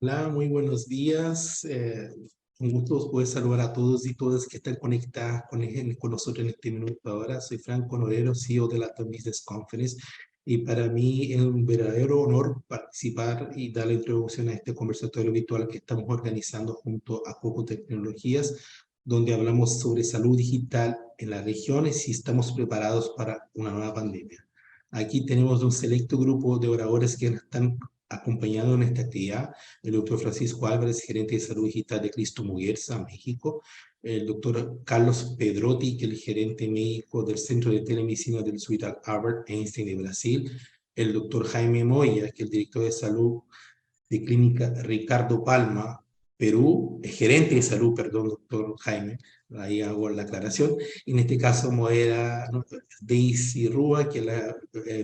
Hola, muy buenos días. Un gusto poder saludar a todos y todas que están conectadas con nosotros en este minuto ahora. Soy Franco Norero, CEO de la Latam Business Conference, y para mí es un verdadero honor participar y dar la introducción a este conversatorio virtual que estamos organizando junto a Coco Tecnologías, donde hablamos sobre salud digital en las regiones y estamos preparados para una nueva pandemia. Aquí tenemos un selecto grupo de oradores que nos están acompañando en esta actividad: el doctor Francisco Álvarez, gerente de salud digital de Cristo Muguerza, México; el doctor Carlos Pedrotti, que es el gerente médico del Centro de Telemedicina del Hospital Albert Einstein de Brasil; el doctor Jaime Moya, que es el director de salud de Clínica Ricardo Palma, Perú, gerente de salud, perdón, doctor Jaime, ahí hago la aclaración. En este caso modera, ¿no?, Daisy Rúa, que es la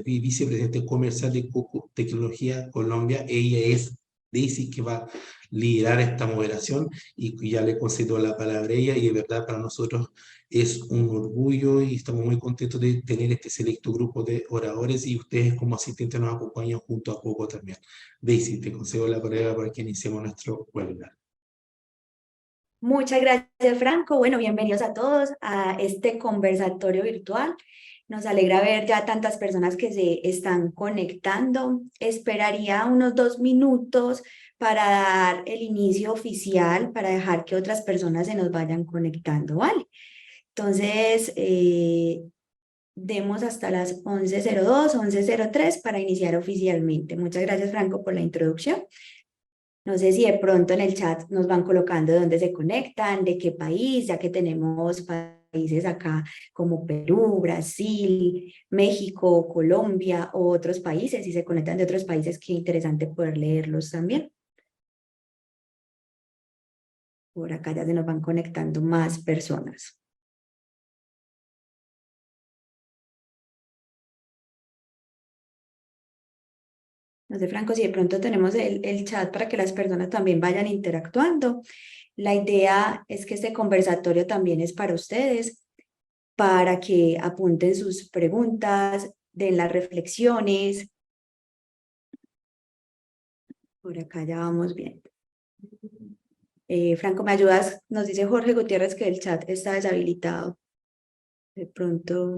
vicepresidente comercial de Coco Tecnología Colombia. Ella es Daisy, que va a liderar esta moderación, y ya le concedo la palabra a ella, y de verdad para nosotros es un orgullo y estamos muy contentos de tener este selecto grupo de oradores, y ustedes como asistentes nos acompañan junto a Coco también. Daisy, te concedo la palabra para que iniciemos nuestro webinar. Muchas gracias, Franco. Bueno, bienvenidos a todos a este conversatorio virtual. Nos alegra ver ya tantas personas que se están conectando. Esperaría unos 2 minutos para dar el inicio oficial, para dejar que otras personas se nos vayan conectando, ¿vale? Entonces, demos hasta las 11:02, 11:03 para iniciar oficialmente. Muchas gracias, Franco, por la introducción. No sé si de pronto en el chat nos van colocando de dónde se conectan, de qué país, ya que tenemos países acá como Perú, Brasil, México, Colombia o otros países. Si se conectan de otros países, qué interesante poder leerlos también. Por acá ya se nos van conectando más personas. No sé, Franco, si de pronto tenemos el chat para que las personas también vayan interactuando. La idea es que este conversatorio también es para ustedes, para que apunten sus preguntas, den las reflexiones. Por acá ya vamos bien. Franco, ¿me ayudas? Nos dice Jorge Gutiérrez que el chat está deshabilitado. De pronto,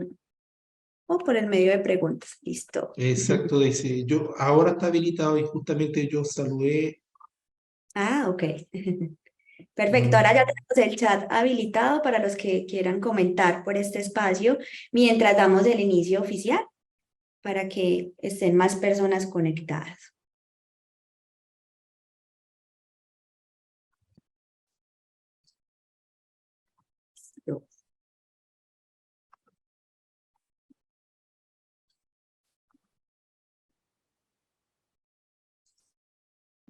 o por el medio de preguntas. Listo. Exacto, Daisy. Yo ahora está habilitado y justamente yo saludé. Ah, ok. Perfecto, ahora ya tenemos el chat habilitado para los que quieran comentar por este espacio mientras damos el inicio oficial para que estén más personas conectadas.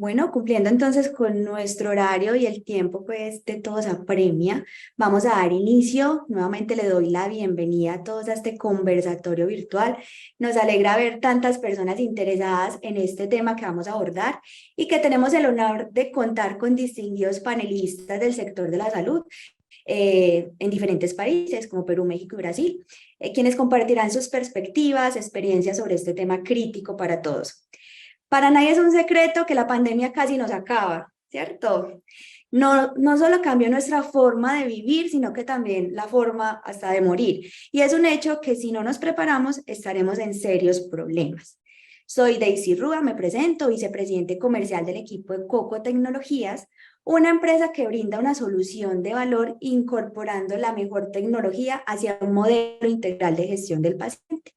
Bueno, cumpliendo entonces con nuestro horario y el tiempo pues de todos apremia, vamos a dar inicio. Nuevamente le doy la bienvenida a todos a este conversatorio virtual. Nos alegra ver tantas personas interesadas en este tema que vamos a abordar y que tenemos el honor de contar con distinguidos panelistas del sector de la salud en diferentes países como Perú, México y Brasil, quienes compartirán sus perspectivas, experiencias sobre este tema crítico para todos. Para nadie es un secreto que la pandemia casi nos acaba, ¿cierto? No solo cambió nuestra forma de vivir, sino que también la forma hasta de morir. Y es un hecho que si no nos preparamos, estaremos en serios problemas. Soy Daisy Rúa, me presento, vicepresidente comercial del equipo de Coco Tecnologías, una empresa que brinda una solución de valor incorporando la mejor tecnología hacia un modelo integral de gestión del paciente.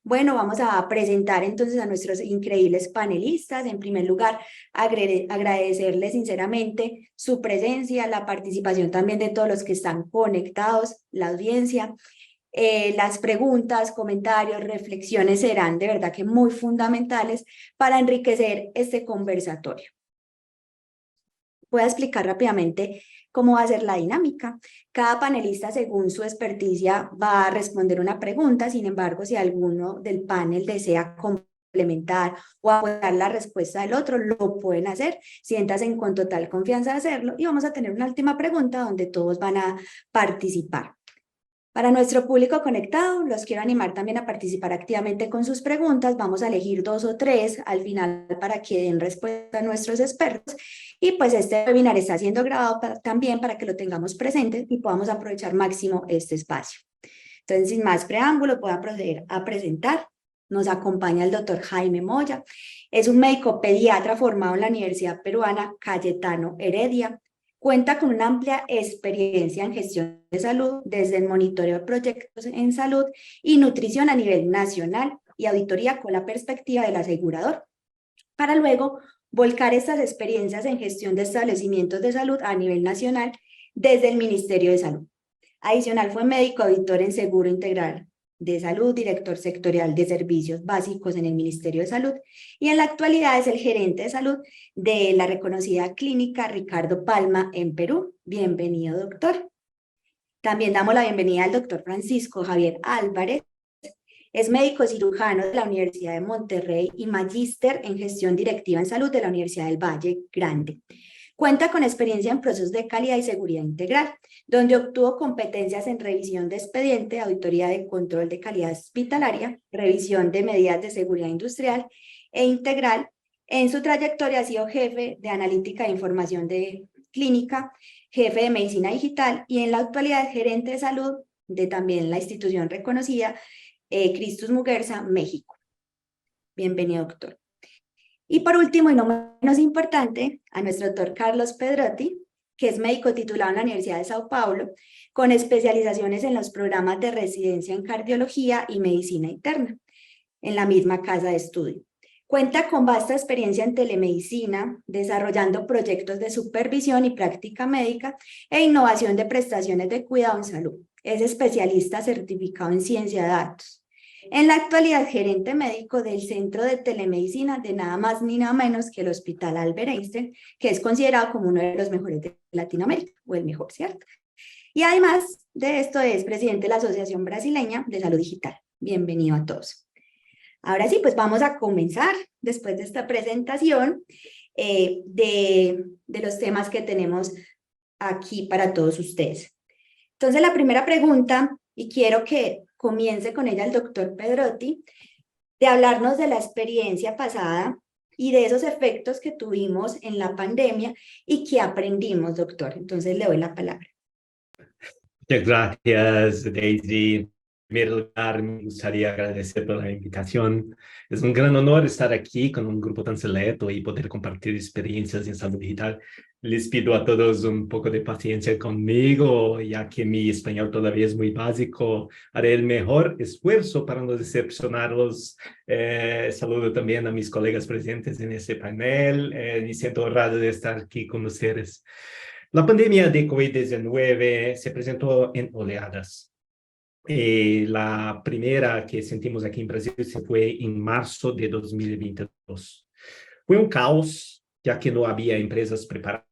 Bueno, vamos a presentar entonces a nuestros increíbles panelistas. En primer lugar, agradecerles sinceramente su presencia, la participación también de todos los que están conectados, la audiencia. Las preguntas, comentarios, reflexiones serán de verdad que muy fundamentales para enriquecer este conversatorio. Voy a explicar rápidamente cómo va a ser la dinámica. Cada panelista, según su experticia, va a responder una pregunta. Sin embargo, si alguno del panel desea complementar o apoyar la respuesta del otro, lo pueden hacer. Siéntanse con total confianza de hacerlo y vamos a tener una última pregunta donde todos van a participar. Para nuestro público conectado, los quiero animar también a participar activamente con sus preguntas. Vamos a elegir 2 o 3 al final para que den respuesta a nuestros expertos. Y pues este webinar está siendo grabado también para que lo tengamos presente y podamos aprovechar máximo este espacio. Entonces, sin más preámbulo, voy a proceder a presentar. Nos acompaña el doctor Jaime Moya. Es un médico pediatra formado en la Universidad Peruana Cayetano Heredia. Cuenta con una amplia experiencia en gestión de salud, desde el monitoreo de proyectos en salud y nutrición a nivel nacional y auditoría con la perspectiva del asegurador, para luego volcar estas experiencias en gestión de establecimientos de salud a nivel nacional desde el Ministerio de Salud. Adicional, fue médico auditor en Seguro Integral de Salud, director sectorial de servicios básicos en el Ministerio de Salud y en la actualidad es el gerente de salud de la reconocida clínica Ricardo Palma en Perú. Bienvenido, doctor. También damos la bienvenida al doctor Francisco Javier Álvarez. Es médico cirujano de la Universidad de Monterrey y magíster en gestión directiva en salud de la Universidad del Valle Grande. Cuenta con experiencia en procesos de calidad y seguridad integral, donde obtuvo competencias en revisión de expediente, auditoría de control de calidad hospitalaria, revisión de medidas de seguridad industrial e integral. En su trayectoria ha sido jefe de analítica de información de clínica, jefe de medicina digital y en la actualidad es gerente de salud de también la institución reconocida Christus Muguerza, México. Bienvenido, doctor. Y por último, y no menos importante, a nuestro doctor Carlos Pedrotti, que es médico titulado en la Universidad de Sao Paulo, con especializaciones en los programas de residencia en cardiología y medicina interna, en la misma casa de estudio. Cuenta con vasta experiencia en telemedicina, desarrollando proyectos de supervisión y práctica médica e innovación de prestaciones de cuidado en salud. Es especialista certificado en ciencia de datos. En la actualidad, gerente médico del Centro de Telemedicina de nada más ni nada menos que el Hospital Albert Einstein, que es considerado como uno de los mejores de Latinoamérica, o el mejor, ¿cierto? Y además de esto es presidente de la Asociación Brasileña de Salud Digital. Bienvenido a todos. Ahora sí, pues vamos a comenzar, después de esta presentación, de los temas que tenemos aquí para todos ustedes. Entonces, la primera pregunta, y quiero que comience con ella el doctor Pedrotti, de hablarnos de la experiencia pasada y de esos efectos que tuvimos en la pandemia y que aprendimos, doctor. Entonces, le doy la palabra. Muchas gracias, Daisy. En primer lugar, me gustaría agradecer por la invitación. Es un gran honor estar aquí con un grupo tan selecto y poder compartir experiencias en salud digital. Les pido a todos un poco de paciencia conmigo, ya que mi español todavía es muy básico. Haré el mejor esfuerzo para no decepcionarlos. Saludo también a mis colegas presentes en este panel. Me siento honrado de estar aquí con ustedes. La pandemia de COVID-19 se presentó en oleadas. La primera que sentimos aquí en Brasil se fue en marzo de 2022. Fue un caos, ya que no había empresas preparadas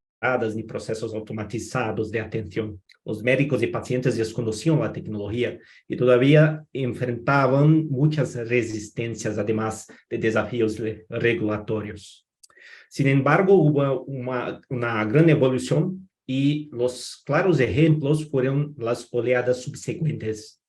ni procesos automatizados de atención. Los médicos y pacientes desconocían la tecnología y todavía enfrentaban muchas resistencias, además de desafíos regulatorios. Sin embargo, hubo una gran evolución y los claros ejemplos fueron las oleadas subsecuentes.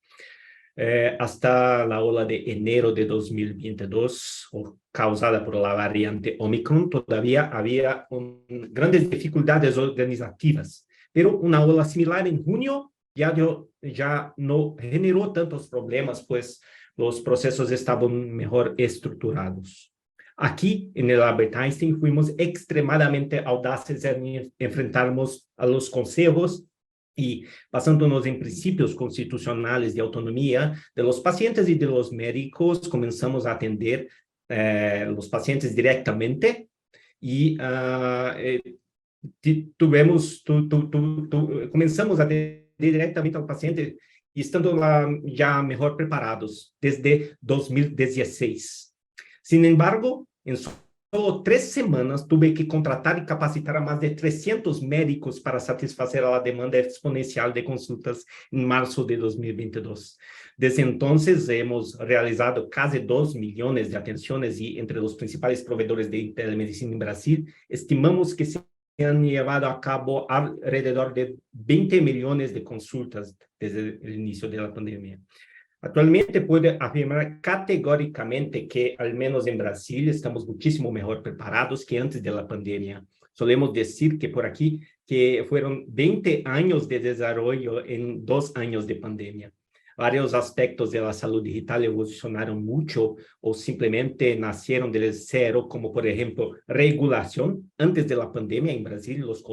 Hasta la ola de enero de 2022, causada por la variante Omicron, todavía había grandes dificultades organizativas, pero una ola similar en junio ya no generó tantos problemas, pues los procesos estaban mejor estructurados. Aquí, en el Albert Einstein, fuimos extremadamente audaces en enfrentarnos a los consejos y basándonos en principios constitucionales de autonomía de los pacientes y de los médicos, comenzamos a atender los pacientes directamente y comenzamos a atender directamente al paciente y estando ya mejor preparados desde 2016. Sin embargo, en solo 3 semanas tuve que contratar y capacitar a más de 300 médicos para satisfacer la demanda exponencial de consultas en marzo de 2022. Desde entonces hemos realizado casi 2 millones de atenciones y entre los principales proveedores de telemedicina en Brasil, estimamos que han llevado a cabo alrededor de 20 millones de consultas desde el inicio de la pandemia. Actualmente puedo afirmar categóricamente que, al menos en Brasil, estamos muchísimo mejor preparados que antes de la pandemia. Solemos decir que por aquí que fueron 20 años de desarrollo en 2 años de pandemia. Varios aspectos de la salud digital evolucionaron mucho o simplemente nacieron desde cero, como por ejemplo, regulación. Antes de la pandemia en Brasil, los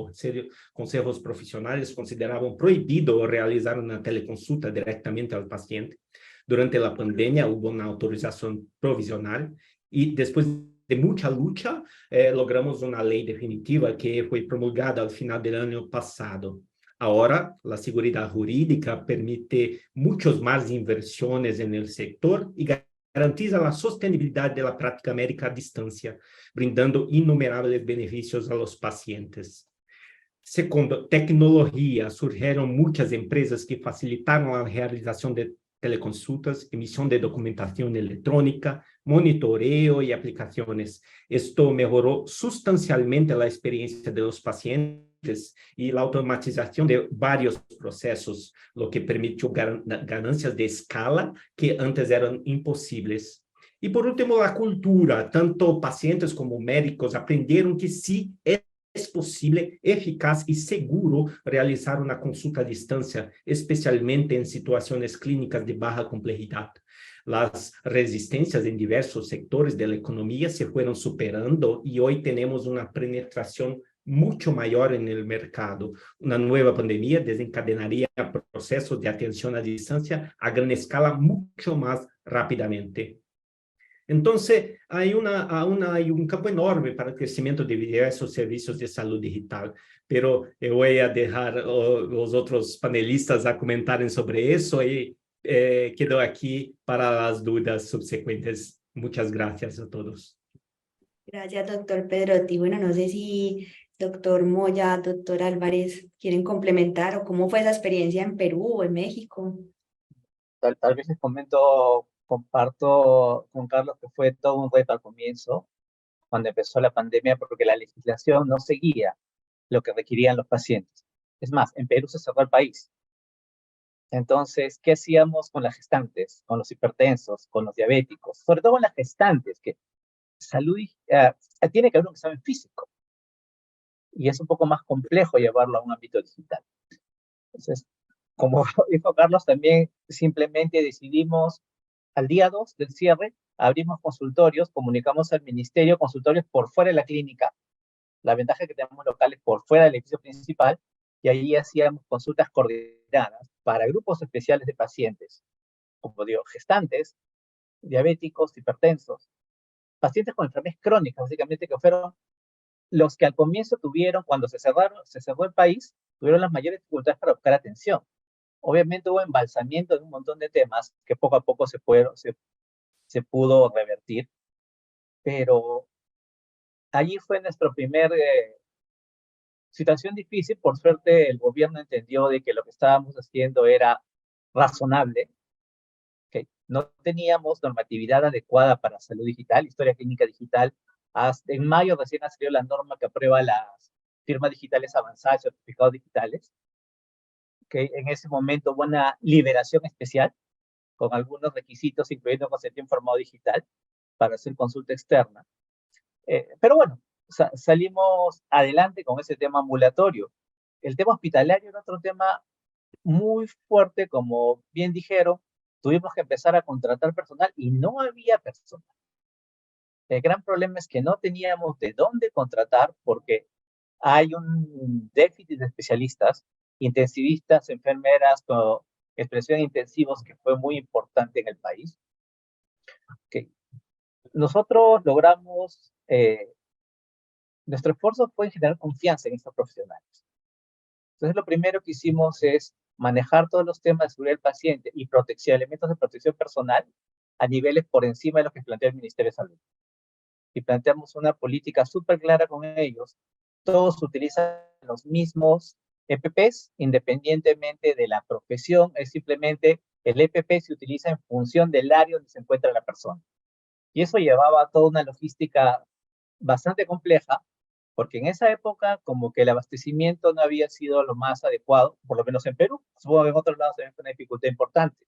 consejos profesionales consideraban prohibido realizar una teleconsulta directamente al paciente. Durante la pandemia hubo una autorización provisional y después de mucha lucha logramos una ley definitiva que fue promulgada al final del año pasado. Ahora, la seguridad jurídica permite muchas más inversiones en el sector y garantiza la sostenibilidad de la práctica médica a distancia, brindando innumerables beneficios a los pacientes. Segundo, tecnología. Surgieron muchas empresas que facilitaron la realización de teleconsultas, emisión de documentación electrónica, monitoreo y aplicaciones. Esto mejoró sustancialmente la experiencia de los pacientes y la automatización de varios procesos, lo que permitió ganancias de escala que antes eran imposibles. Y por último, la cultura. Tanto pacientes como médicos aprendieron que sí es posible, eficaz y seguro realizar una consulta a distancia, especialmente en situaciones clínicas de baja complejidad. Las resistencias en diversos sectores de la economía se fueron superando y hoy tenemos una penetración mucho mayor en el mercado. Una nueva pandemia desencadenaría procesos de atención a distancia a gran escala mucho más rápidamente. Entonces, hay un campo enorme para el crecimiento de diversos servicios de salud digital, pero voy a dejar los otros panelistas a comentar sobre eso y quedo aquí para las dudas subsecuentes. Muchas gracias a todos. Gracias, doctor Pedrotti. Bueno, no sé si doctor Moya, doctor Álvarez quieren complementar o cómo fue esa experiencia en Perú o en México. Tal vez les comparto con Carlos que fue todo un reto al comienzo, cuando empezó la pandemia, porque la legislación no seguía lo que requerían los pacientes. Es más, en Perú se cerró el país. Entonces, ¿qué hacíamos con las gestantes, con los hipertensos, con los diabéticos? Sobre todo con las gestantes, que salud tiene que haber un examen físico. Y es un poco más complejo llevarlo a un ámbito digital. Entonces, como dijo Carlos, también simplemente decidimos al día 2 del cierre, abrimos consultorios, comunicamos al ministerio, consultorios por fuera de la clínica. La ventaja es que tenemos locales por fuera del edificio principal y ahí hacíamos consultas coordinadas para grupos especiales de pacientes, como digo, gestantes, diabéticos, hipertensos, pacientes con enfermedades crónicas, básicamente, que fueron los que al comienzo tuvieron, cuando se cerró el país, tuvieron las mayores dificultades para buscar atención. Obviamente hubo embalsamiento de un montón de temas que poco a poco se pudo revertir, pero allí fue nuestro primer situación difícil. Por suerte el gobierno entendió de que lo que estábamos haciendo era razonable, que no teníamos normatividad adecuada para salud digital, historia clínica digital. Hasta en mayo recién ha salido la norma que aprueba las firmas digitales avanzadas, certificados digitales, que en ese momento hubo una liberación especial con algunos requisitos, incluyendo consentimiento informado digital, para hacer consulta externa. Pero bueno, salimos adelante con ese tema ambulatorio. El tema hospitalario era otro tema muy fuerte, como bien dijeron, tuvimos que empezar a contratar personal y no había personal. El gran problema es que no teníamos de dónde contratar porque hay un déficit de especialistas, intensivistas, enfermeras con expresión de intensivos que fue muy importante en el país. Okay. Nosotros logramos, nuestro esfuerzo fue generar confianza en estos profesionales. Entonces lo primero que hicimos es manejar todos los temas de seguridad del paciente y protección, elementos de protección personal a niveles por encima de lo que plantea el Ministerio de Salud. Y planteamos una política súper clara con ellos. Todos utilizan los mismos EPPs, independientemente de la profesión. Es simplemente el EPP se utiliza en función del área donde se encuentra la persona. Y eso llevaba a toda una logística bastante compleja, porque en esa época como que el abastecimiento no había sido lo más adecuado, por lo menos en Perú. Supongo que en otros lados había una dificultad importante.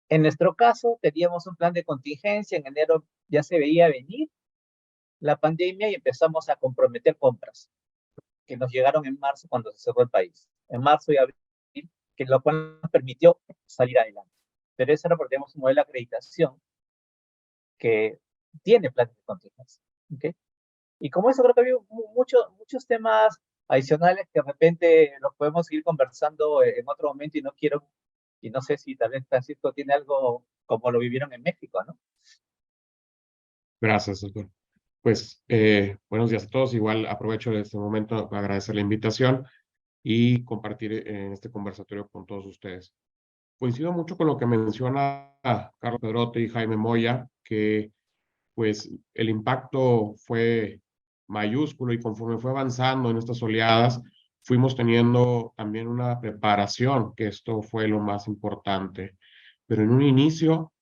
En nuestro caso, teníamos un plan de contingencia, en enero ya se veía venir la pandemia y empezamos a comprometer compras, que nos llegaron en marzo cuando se cerró el país. En marzo y abril, que lo cual nos permitió salir adelante. Pero eso era porque tenemos un modelo de acreditación que tiene planes de contingencia. ¿Okay? Y como eso, creo que había muchos temas adicionales que de repente los podemos seguir conversando en otro momento y no quiero, y no sé si tal vez Francisco tiene algo como lo vivieron en México, ¿no? Gracias, doctor. Pues buenos días a todos. Igual aprovecho este momento para agradecer la invitación y compartir en este conversatorio con todos ustedes. Coincido mucho con lo que menciona Carlos Pedrote y Jaime Moya, que pues el impacto fue mayúsculo y conforme fue avanzando en estas oleadas, fuimos teniendo también una preparación, que esto fue lo más importante. Pero en un inicio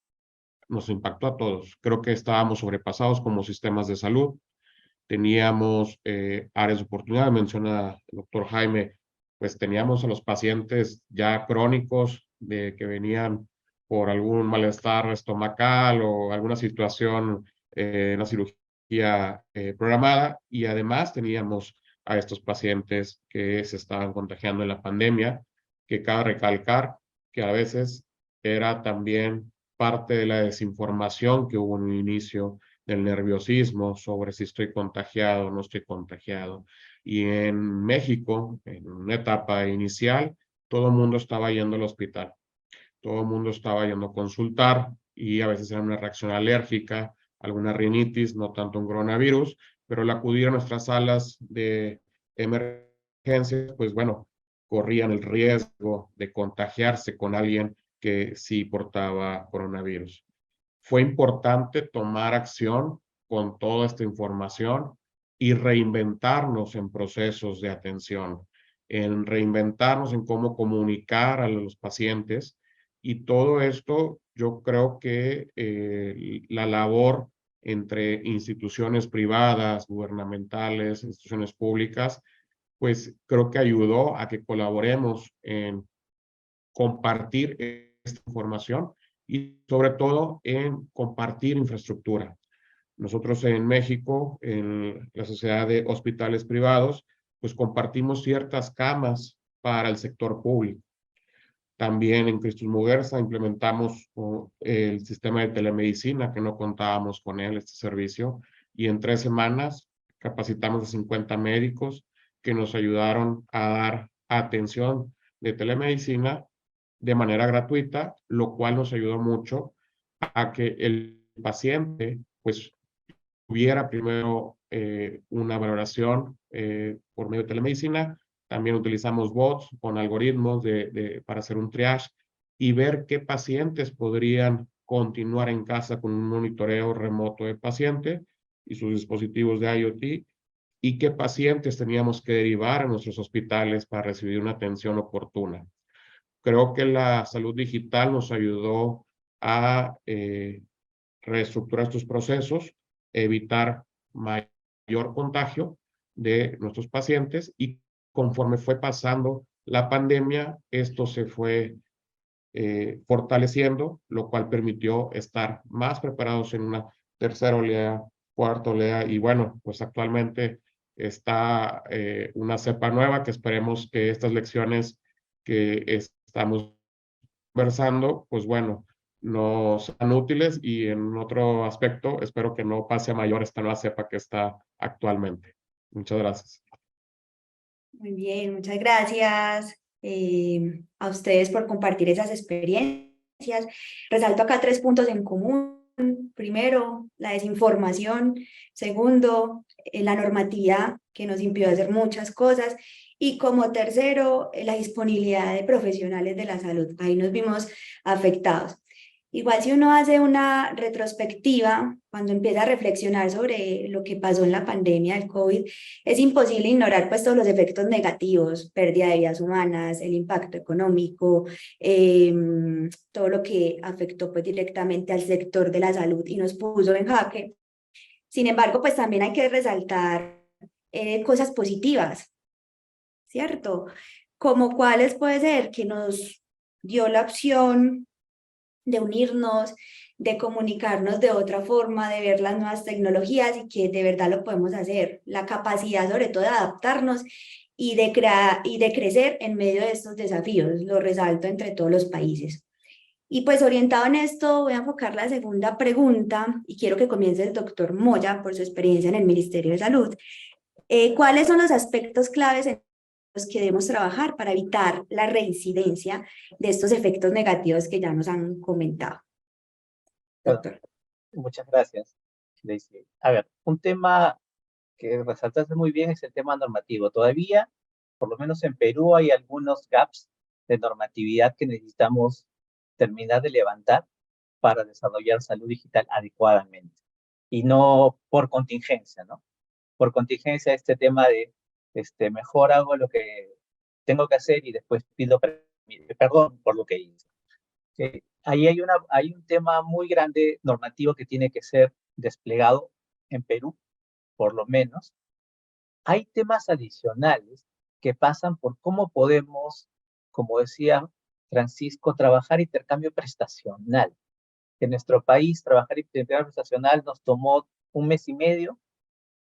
nos impactó a todos. Creo que estábamos sobrepasados como sistemas de salud. Teníamos áreas de oportunidad, menciona el doctor Jaime, pues teníamos a los pacientes ya crónicos que venían por algún malestar estomacal o alguna situación, una cirugía programada, y además teníamos a estos pacientes que se estaban contagiando en la pandemia, que cabe recalcar que a veces era también parte de la desinformación que hubo en un inicio, del nerviosismo sobre si estoy contagiado o no estoy contagiado. Y en México, en una etapa inicial, todo el mundo estaba yendo al hospital, todo el mundo estaba yendo a consultar y a veces era una reacción alérgica, alguna rinitis, no tanto un coronavirus, pero al acudir a nuestras salas de emergencia, pues bueno, corrían el riesgo de contagiarse con alguien que sí portaba coronavirus. Fue importante tomar acción con toda esta información y reinventarnos en procesos de atención, en reinventarnos en cómo comunicar a los pacientes. Y todo esto, yo creo que la labor entre instituciones privadas, gubernamentales, instituciones públicas, pues creo que ayudó a que colaboremos en compartir esta información y sobre todo en compartir infraestructura. Nosotros en México, en la Sociedad de Hospitales Privados, pues compartimos ciertas camas para el sector público. También en Cristus Muguerza implementamos el sistema de telemedicina, que no contábamos con él, este servicio, y en 3 semanas capacitamos a 50 médicos que nos ayudaron a dar atención de telemedicina de manera gratuita, lo cual nos ayudó mucho a que el paciente pues tuviera primero una valoración por medio de telemedicina. También utilizamos bots con algoritmos para hacer un triage y ver qué pacientes podrían continuar en casa con un monitoreo remoto de paciente y sus dispositivos de IoT, y qué pacientes teníamos que derivar a nuestros hospitales para recibir una atención oportuna. Creo que la salud digital nos ayudó a reestructurar estos procesos, evitar mayor contagio de nuestros pacientes, y conforme fue pasando la pandemia, esto se fue fortaleciendo, lo cual permitió estar más preparados en una tercera oleada, cuarta oleada, y bueno, pues actualmente está una cepa nueva que esperemos que estas lecciones que estamos conversando, pues bueno, nos sean útiles, y en otro aspecto, espero que no pase a mayor esta nueva cepa que está actualmente. Muchas gracias. Muy bien, muchas gracias a ustedes por compartir esas experiencias. Resalto acá 3 puntos en común. Primero, la desinformación. Segundo, la normativa que nos impidió hacer muchas cosas. Y como tercero, la disponibilidad de profesionales de la salud. Ahí nos vimos afectados. Igual si uno hace una retrospectiva, cuando empieza a reflexionar sobre lo que pasó en la pandemia del COVID, es imposible ignorar pues todos los efectos negativos, pérdida de vidas humanas, el impacto económico, todo lo que afectó pues directamente al sector de la salud y nos puso en jaque. Sin embargo, pues también hay que resaltar cosas positivas, ¿cierto? Como cuáles puede ser que nos dio la opción de unirnos, de comunicarnos de otra forma, de ver las nuevas tecnologías y que de verdad lo podemos hacer. La capacidad sobre todo de adaptarnos y de crear y de crecer en medio de estos desafíos, lo resalto entre todos los países. Y pues orientado en esto, voy a enfocar la segunda pregunta y quiero que comience el doctor Moya por su experiencia en el Ministerio de Salud. ¿Cuáles son los aspectos claves en los que debemos trabajar para evitar la reincidencia de estos efectos negativos que ya nos han comentado? Doctor. Muchas gracias, Daisy. A ver, un tema que resaltaste muy bien es el tema normativo. Todavía, por lo menos en Perú, hay algunos gaps de normatividad que necesitamos terminar de levantar para desarrollar salud digital adecuadamente. Y no por contingencia, ¿no? Por contingencia este tema de, mejor hago lo que tengo que hacer y después pido perdón por lo que hice. Ahí hay un tema muy grande normativo que tiene que ser desplegado en Perú, por lo menos. Hay temas adicionales que pasan por cómo podemos, como decía Francisco, trabajar intercambio prestacional. En nuestro país, trabajar intercambio prestacional nos tomó 1 mes y medio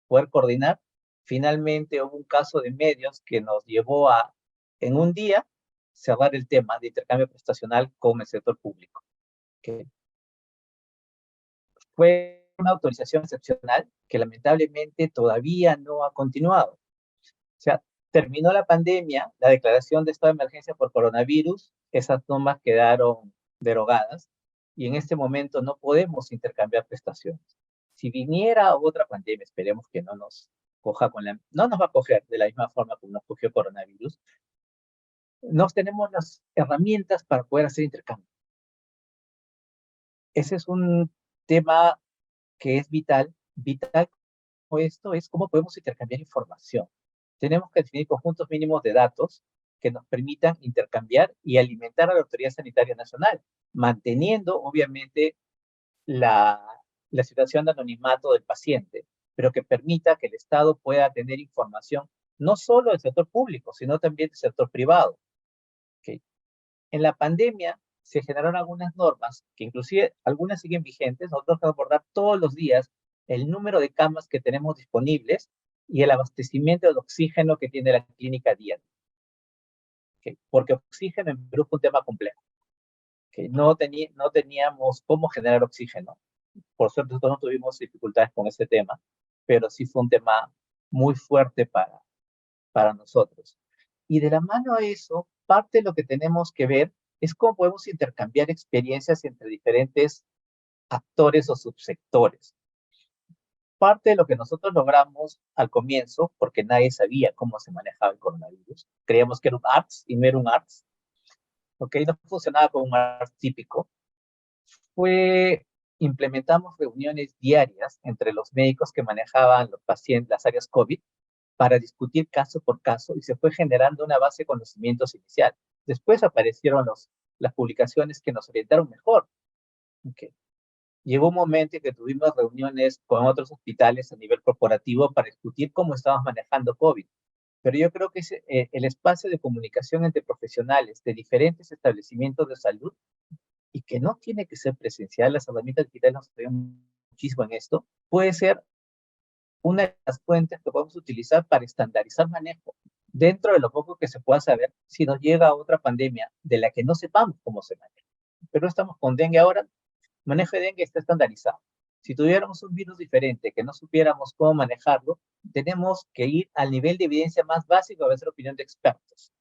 poder coordinar. Finalmente hubo un caso de medios que nos llevó a, en un día, cerrar el tema de intercambio prestacional con el sector público. Fue una autorización excepcional que lamentablemente todavía no ha continuado. O sea, terminó la pandemia, la declaración de estado de emergencia por coronavirus, esas normas quedaron derogadas y en este momento no podemos intercambiar prestaciones. Si viniera otra pandemia, esperemos que no nos coja no nos va a coger de la misma forma como nos cogió coronavirus, no tenemos las herramientas para poder hacer intercambio. Ese es un tema que es vital como esto es cómo podemos intercambiar información. Tenemos que definir conjuntos mínimos de datos que nos permitan intercambiar y alimentar a la Autoridad Sanitaria Nacional, manteniendo obviamente la situación de anonimato del paciente, pero que permita que el Estado pueda tener información no solo del sector público, sino también del sector privado. ¿Okay? En la pandemia se generaron algunas normas, que inclusive algunas siguen vigentes. Nosotros vamos a abordar todos los días el número de camas que tenemos disponibles y el abastecimiento de oxígeno que tiene la clínica diaria. ¿Okay? Porque oxígeno en Perú fue un tema complejo. ¿Okay? No teníamos cómo generar oxígeno. Por suerte nosotros no tuvimos dificultades con ese tema, pero sí fue un tema muy fuerte para nosotros. Y de la mano a eso, parte de lo que tenemos que ver es cómo podemos intercambiar experiencias entre diferentes actores o subsectores. Parte de lo que nosotros logramos al comienzo, porque nadie sabía cómo se manejaba el coronavirus, creíamos que era un ARTS y no era un ARTS, ¿ok? No funcionaba como un ARTS típico, implementamos reuniones diarias entre los médicos que manejaban los pacientes, las áreas COVID, para discutir caso por caso y se fue generando una base de conocimientos inicial. Después aparecieron las publicaciones que nos orientaron mejor. Okay. Llegó un momento en que tuvimos reuniones con otros hospitales a nivel corporativo para discutir cómo estábamos manejando COVID. Pero yo creo que el espacio de comunicación entre profesionales de diferentes establecimientos de salud y que no tiene que ser presencial, las herramientas digitales nos ayudan muchísimo en esto, puede ser una de las fuentes que podemos utilizar para estandarizar manejo. Dentro de lo poco que se pueda saber, si nos llega otra pandemia de la que no sepamos cómo se maneja. Pero estamos con dengue ahora, el manejo de dengue está estandarizado. Si tuviéramos un virus diferente que no supiéramos cómo manejarlo, tenemos que ir al nivel de evidencia más básico a veces la opinión de expertos.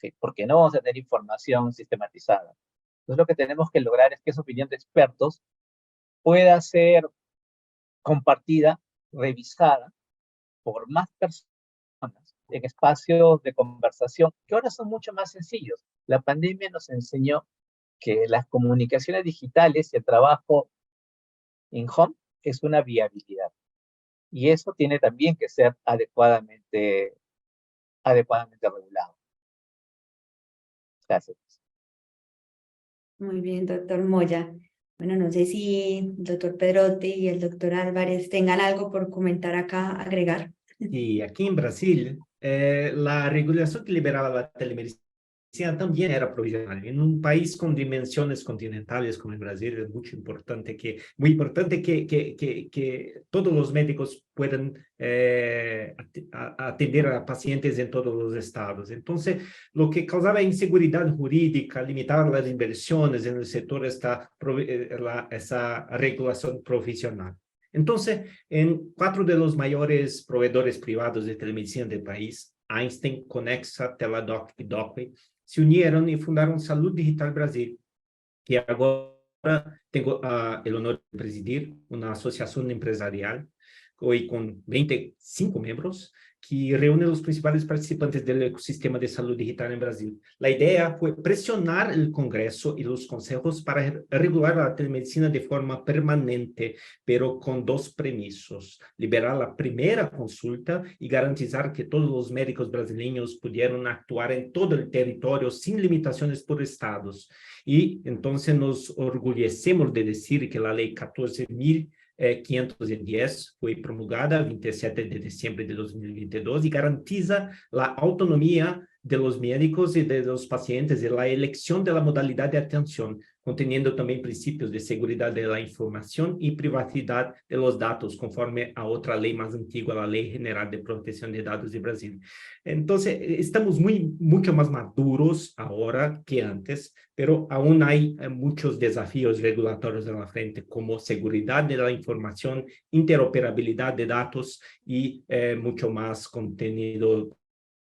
¿Sí? Porque no vamos a tener información sistematizada. Entonces lo que tenemos que lograr es que esa opinión de expertos pueda ser compartida, revisada por más personas en espacios de conversación que ahora son mucho más sencillos. La pandemia nos enseñó que las comunicaciones digitales y el trabajo in home es una viabilidad. Y eso tiene también que ser adecuadamente regulado. Gracias. Muy bien, doctor Moya. Bueno, no sé si el doctor Pedrotti y el doctor Álvarez tengan algo por comentar acá, agregar. Y aquí en Brasil, la regulación que liberaba la telemedicina también era provisional. En un país con dimensiones continentales como el Brasil es muy importante que todos los médicos puedan atender a pacientes en todos los estados. Entonces, lo que causaba inseguridad jurídica, limitar las inversiones en el sector, esa regulación profesional. Entonces, en 4 de los mayores proveedores privados de telemedicina del país, Einstein, Conexa, Teladoc y Docway, se unieron y fundaron Salud Digital Brasil, que ahora tengo el honor de presidir una asociación empresarial, hoy con 25 miembros, que reúne los principales participantes del ecosistema de salud digital en Brasil. La idea fue presionar el Congreso y los consejos para regular la telemedicina de forma permanente, pero con 2 premisas: liberar la primera consulta y garantizar que todos los médicos brasileños pudieran actuar en todo el territorio sin limitaciones por estados. Y entonces nos orgullecemos de decir que la ley 14.510 fue promulgada el 27 de diciembre de 2022 y garantiza la autonomía de los médicos y de los pacientes en la elección de la modalidad de atención, conteniendo también principios de seguridad de la información y privacidad de los datos, conforme a otra ley más antigua, la Ley General de Protección de Datos de Brasil. Entonces, estamos mucho más maduros ahora que antes, pero aún hay muchos desafíos regulatorios en la frente, como seguridad de la información, interoperabilidad de datos y mucho más contenido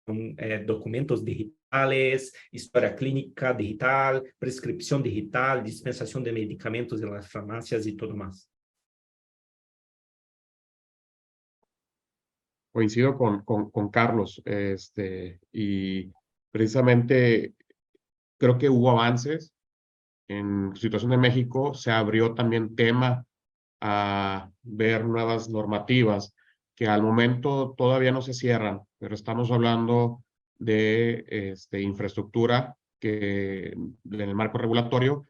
con documentos digitales, historia clínica digital, prescripción digital, dispensación de medicamentos en las farmacias y todo más. Coincido con Carlos, y precisamente creo que hubo avances. En situación de México se abrió también tema a ver nuevas normativas que al momento todavía no se cierran, pero estamos hablando de infraestructura que en el marco regulatorio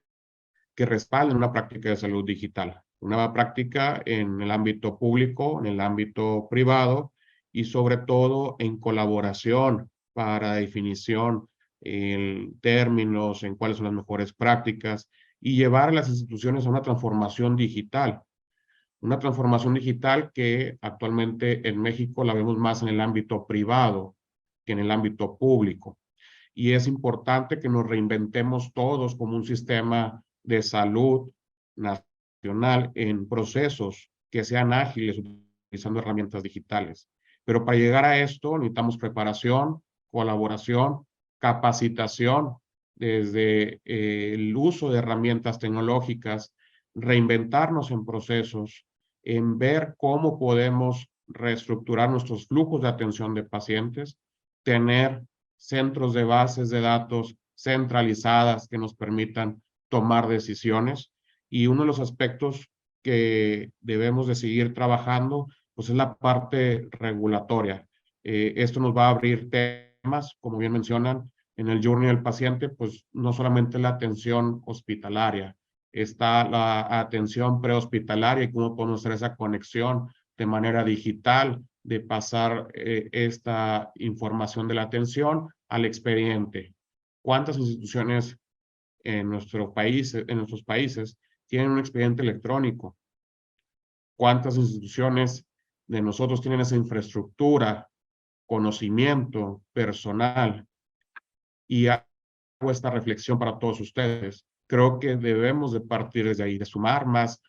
que respalden una práctica de salud digital, una práctica en el ámbito público, en el ámbito privado y sobre todo en colaboración para definición en términos, en cuáles son las mejores prácticas y llevar a las instituciones a una transformación digital. Una transformación digital que actualmente en México la vemos más en el ámbito privado que en el ámbito público. Y es importante que nos reinventemos todos como un sistema de salud nacional en procesos que sean ágiles utilizando herramientas digitales. Pero para llegar a esto necesitamos preparación, colaboración, capacitación desde el uso de herramientas tecnológicas, reinventarnos en procesos, en ver cómo podemos reestructurar nuestros flujos de atención de pacientes, tener centros de bases de datos centralizadas que nos permitan tomar decisiones. Y uno de los aspectos que debemos de seguir trabajando, pues es la parte regulatoria. Esto nos va a abrir temas, como bien mencionan, en el journey del paciente, pues no solamente la atención hospitalaria, está la atención prehospitalaria y cómo podemos hacer esa conexión de manera digital, de pasar esta información de la atención al expediente. ¿Cuántas instituciones en nuestros países tienen un expediente electrónico? ¿Cuántas instituciones de nosotros tienen esa infraestructura, conocimiento, personal? Y hago esta reflexión para todos ustedes. Creo que debemos de partir desde ahí, de sumar más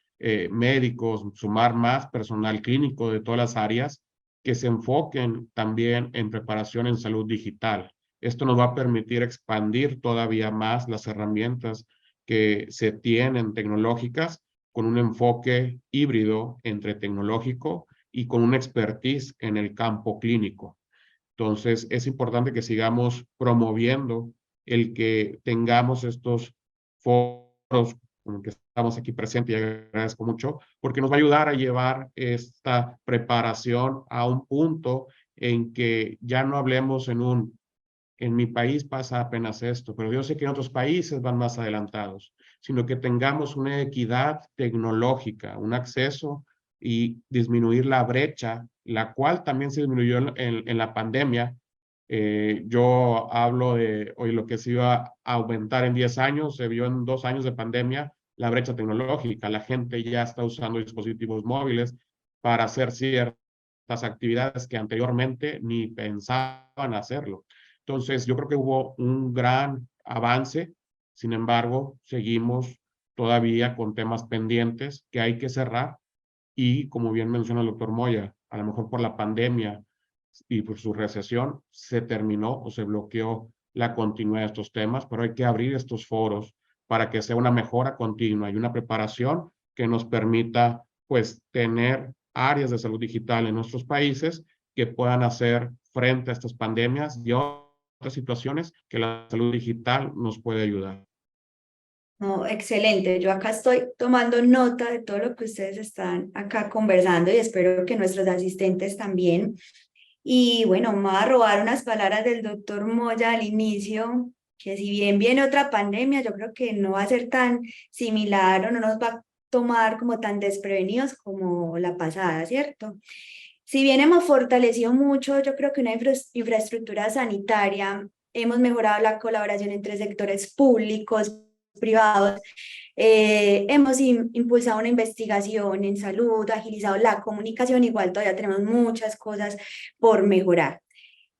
médicos, sumar más personal clínico de todas las áreas que se enfoquen también en preparación en salud digital. Esto nos va a permitir expandir todavía más las herramientas que se tienen tecnológicas con un enfoque híbrido entre tecnológico y con una expertise en el campo clínico. Entonces, es importante que sigamos promoviendo el que tengamos estos foros con el que estamos aquí presentes y agradezco mucho, porque nos va a ayudar a llevar esta preparación a un punto en que ya no hablemos en mi país pasa apenas esto, pero yo sé que en otros países van más adelantados, sino que tengamos una equidad tecnológica, un acceso y disminuir la brecha, la cual también se disminuyó en la pandemia. Yo hablo de hoy lo que se iba a aumentar en 10 años, se vio en 2 años de pandemia la brecha tecnológica. La gente ya está usando dispositivos móviles para hacer ciertas actividades que anteriormente ni pensaban hacerlo. Entonces, yo creo que hubo un gran avance. Sin embargo, seguimos todavía con temas pendientes que hay que cerrar y, como bien menciona el doctor Moya, a lo mejor por la pandemia y por su recesión se terminó o se bloqueó la continuidad de estos temas, pero hay que abrir estos foros para que sea una mejora continua y una preparación que nos permita, pues, tener áreas de salud digital en nuestros países que puedan hacer frente a estas pandemias y otras situaciones que la salud digital nos puede ayudar. No, excelente. Yo acá estoy tomando nota de todo lo que ustedes están acá conversando y espero que nuestros asistentes también. Y bueno, me voy a robar unas palabras del doctor Moya al inicio, que si bien viene otra pandemia, yo creo que no va a ser tan similar o no nos va a tomar como tan desprevenidos como la pasada, ¿cierto? Si bien hemos fortalecido mucho, yo creo que una infraestructura sanitaria, hemos mejorado la colaboración entre sectores públicos, privados, hemos impulsado una investigación en salud, agilizado la comunicación, igual todavía tenemos muchas cosas por mejorar,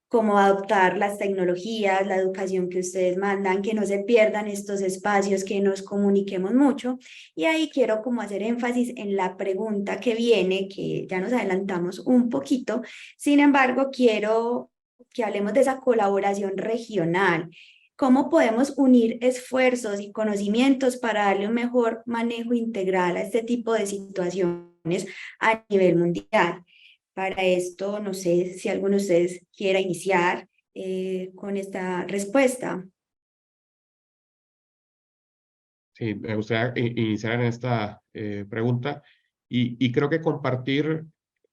como adoptar las tecnologías, la educación que ustedes mandan, que no se pierdan estos espacios, que nos comuniquemos mucho. Y ahí quiero como hacer énfasis en la pregunta que viene, que ya nos adelantamos un poquito. Sin embargo, quiero que hablemos de esa colaboración regional. ¿Cómo podemos unir esfuerzos y conocimientos para darle un mejor manejo integral a este tipo de situaciones a nivel mundial? Para esto, no sé si alguno de ustedes quiera iniciar con esta respuesta. Sí, me gustaría iniciar en esta pregunta y creo que compartir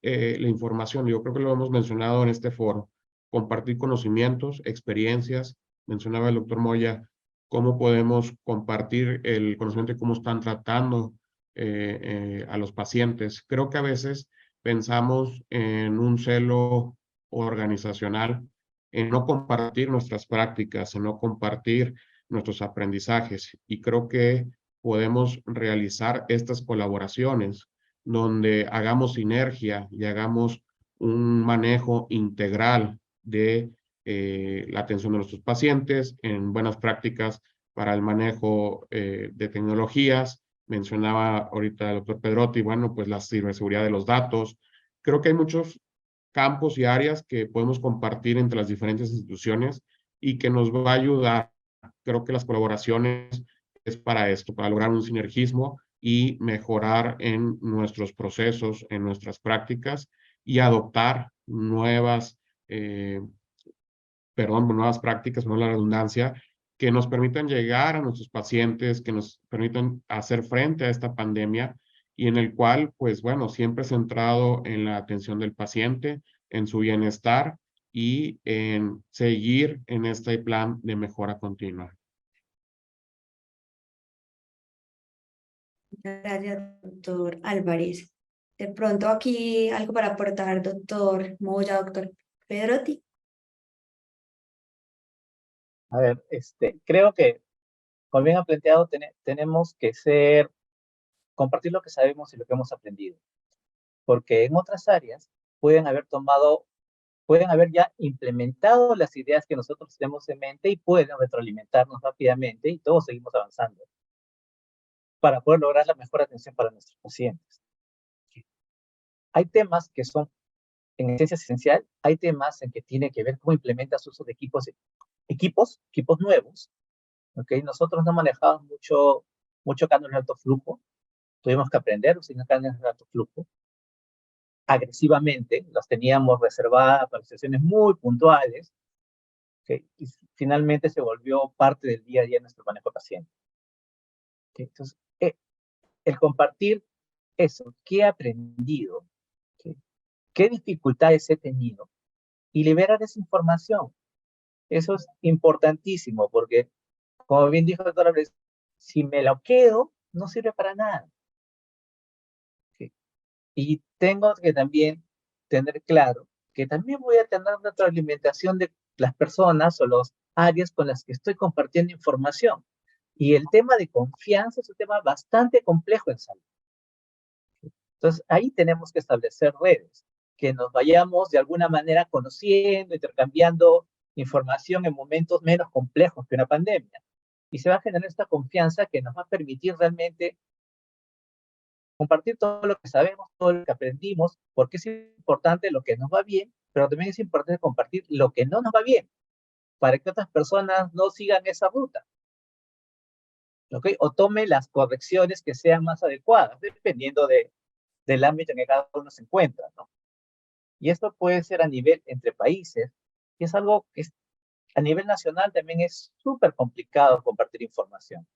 la información, yo creo que lo hemos mencionado en este foro, compartir conocimientos, experiencias, mencionaba el doctor Moya, cómo podemos compartir el conocimiento de cómo están tratando a los pacientes. Creo que a veces pensamos en un celo organizacional, en no compartir nuestras prácticas, en no compartir nuestros aprendizajes y creo que podemos realizar estas colaboraciones donde hagamos sinergia y hagamos un manejo integral de la atención de nuestros pacientes en buenas prácticas para el manejo de tecnologías. Mencionaba ahorita el doctor Pedrotti, bueno, pues la ciberseguridad de los datos. Creo que hay muchos campos y áreas que podemos compartir entre las diferentes instituciones y que nos va a ayudar. Creo que las colaboraciones es para esto, para lograr un sinergismo y mejorar en nuestros procesos, en nuestras prácticas y adoptar nuevas prácticas, no la redundancia, que nos permitan llegar a nuestros pacientes, que nos permitan hacer frente a esta pandemia y en el cual, pues bueno, siempre centrado en la atención del paciente, en su bienestar y en seguir en este plan de mejora continua. Muchas gracias, doctor Álvarez. De pronto aquí algo para aportar, doctor Moya, doctor Pedrotti. A ver, creo que, como bien ha planteado, tenemos que compartir lo que sabemos y lo que hemos aprendido. Porque en otras áreas pueden haber ya implementado las ideas que nosotros tenemos en mente y pueden retroalimentarnos rápidamente y todos seguimos avanzando para poder lograr la mejor atención para nuestros pacientes. Hay temas que son en esencia esencial, hay temas en que tiene que ver cómo implementas uso de equipos nuevos. ¿Okay? Nosotros no manejamos mucho cánones de alto flujo, tuvimos que aprender a usar cánones de alto flujo agresivamente, las teníamos reservadas para situaciones muy puntuales, ¿okay? Y finalmente se volvió parte del día a día de nuestro manejo de paciente. ¿Okay? Entonces, el compartir eso, qué he aprendido, ¿okay? Qué dificultades he tenido, y liberar esa información. Eso es importantísimo, porque, como bien dijo el doctor, si me lo quedo, no sirve para nada. ¿Okay? Y tengo que también tener claro que también voy a tener retroalimentación de las personas o las áreas con las que estoy compartiendo información. Y el tema de confianza es un tema bastante complejo en salud. Entonces, ahí tenemos que establecer redes, que nos vayamos de alguna manera conociendo, intercambiando información en momentos menos complejos que una pandemia. Y se va a generar esta confianza que nos va a permitir realmente compartir todo lo que sabemos, todo lo que aprendimos, porque es importante lo que nos va bien, pero también es importante compartir lo que no nos va bien, para que otras personas no sigan esa ruta, ¿ok? O tomen las correcciones que sean más adecuadas, dependiendo del ámbito en que cada uno se encuentra, ¿no? Y esto puede ser a nivel entre países, y es algo que a nivel nacional también es súper complicado compartir información,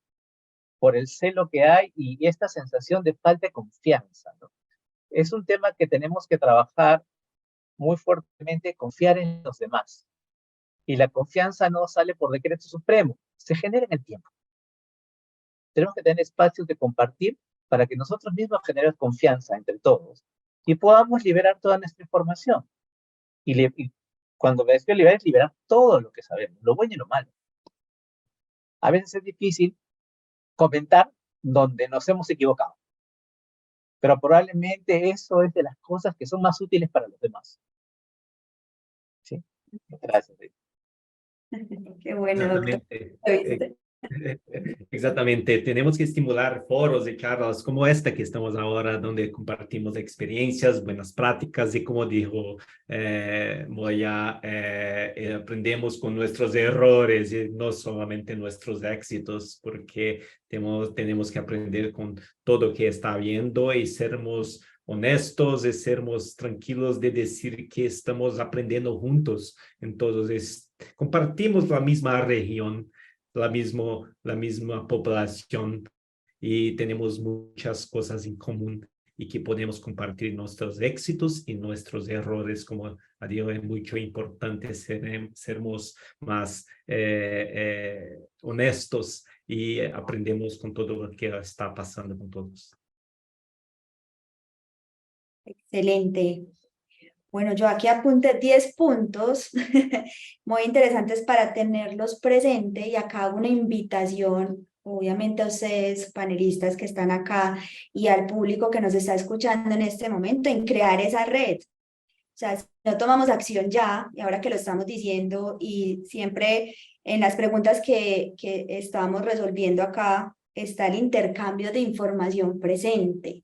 por el celo que hay y esta sensación de falta de confianza, ¿no? Es un tema que tenemos que trabajar muy fuertemente, confiar en los demás. Y la confianza no sale por decreto supremo, se genera en el tiempo. Tenemos que tener espacios de compartir para que nosotros mismos generemos confianza entre todos y podamos liberar toda nuestra información. Y cuando me refiero a liberar, es liberar todo lo que sabemos, lo bueno y lo malo. A veces es difícil comentar donde nos hemos equivocado, pero probablemente eso es de las cosas que son más útiles para los demás. ¿Sí? Gracias. Qué bueno, doctor. Exactamente. Exactamente, tenemos que estimular foros de charlas como esta que estamos ahora, donde compartimos experiencias, buenas prácticas y como dijo Moya, aprendemos con nuestros errores y no solamente nuestros éxitos, porque tenemos que aprender con todo que está viendo y sermos honestos y sermos tranquilos de decir que estamos aprendiendo juntos. Entonces, compartimos la misma región, la misma población y tenemos muchas cosas en común y que podemos compartir nuestros éxitos y nuestros errores. Como digo, es mucho importante sermos más honestos y aprendemos con todo lo que está pasando con todos. Excelente. Bueno, yo aquí apunté 10 puntos muy interesantes para tenerlos presentes y acá hago una invitación, obviamente a ustedes, panelistas que están acá y al público que nos está escuchando en este momento, en crear esa red. O sea, si no tomamos acción ya, y ahora que lo estamos diciendo, y siempre en las preguntas que estamos resolviendo acá, está el intercambio de información presente,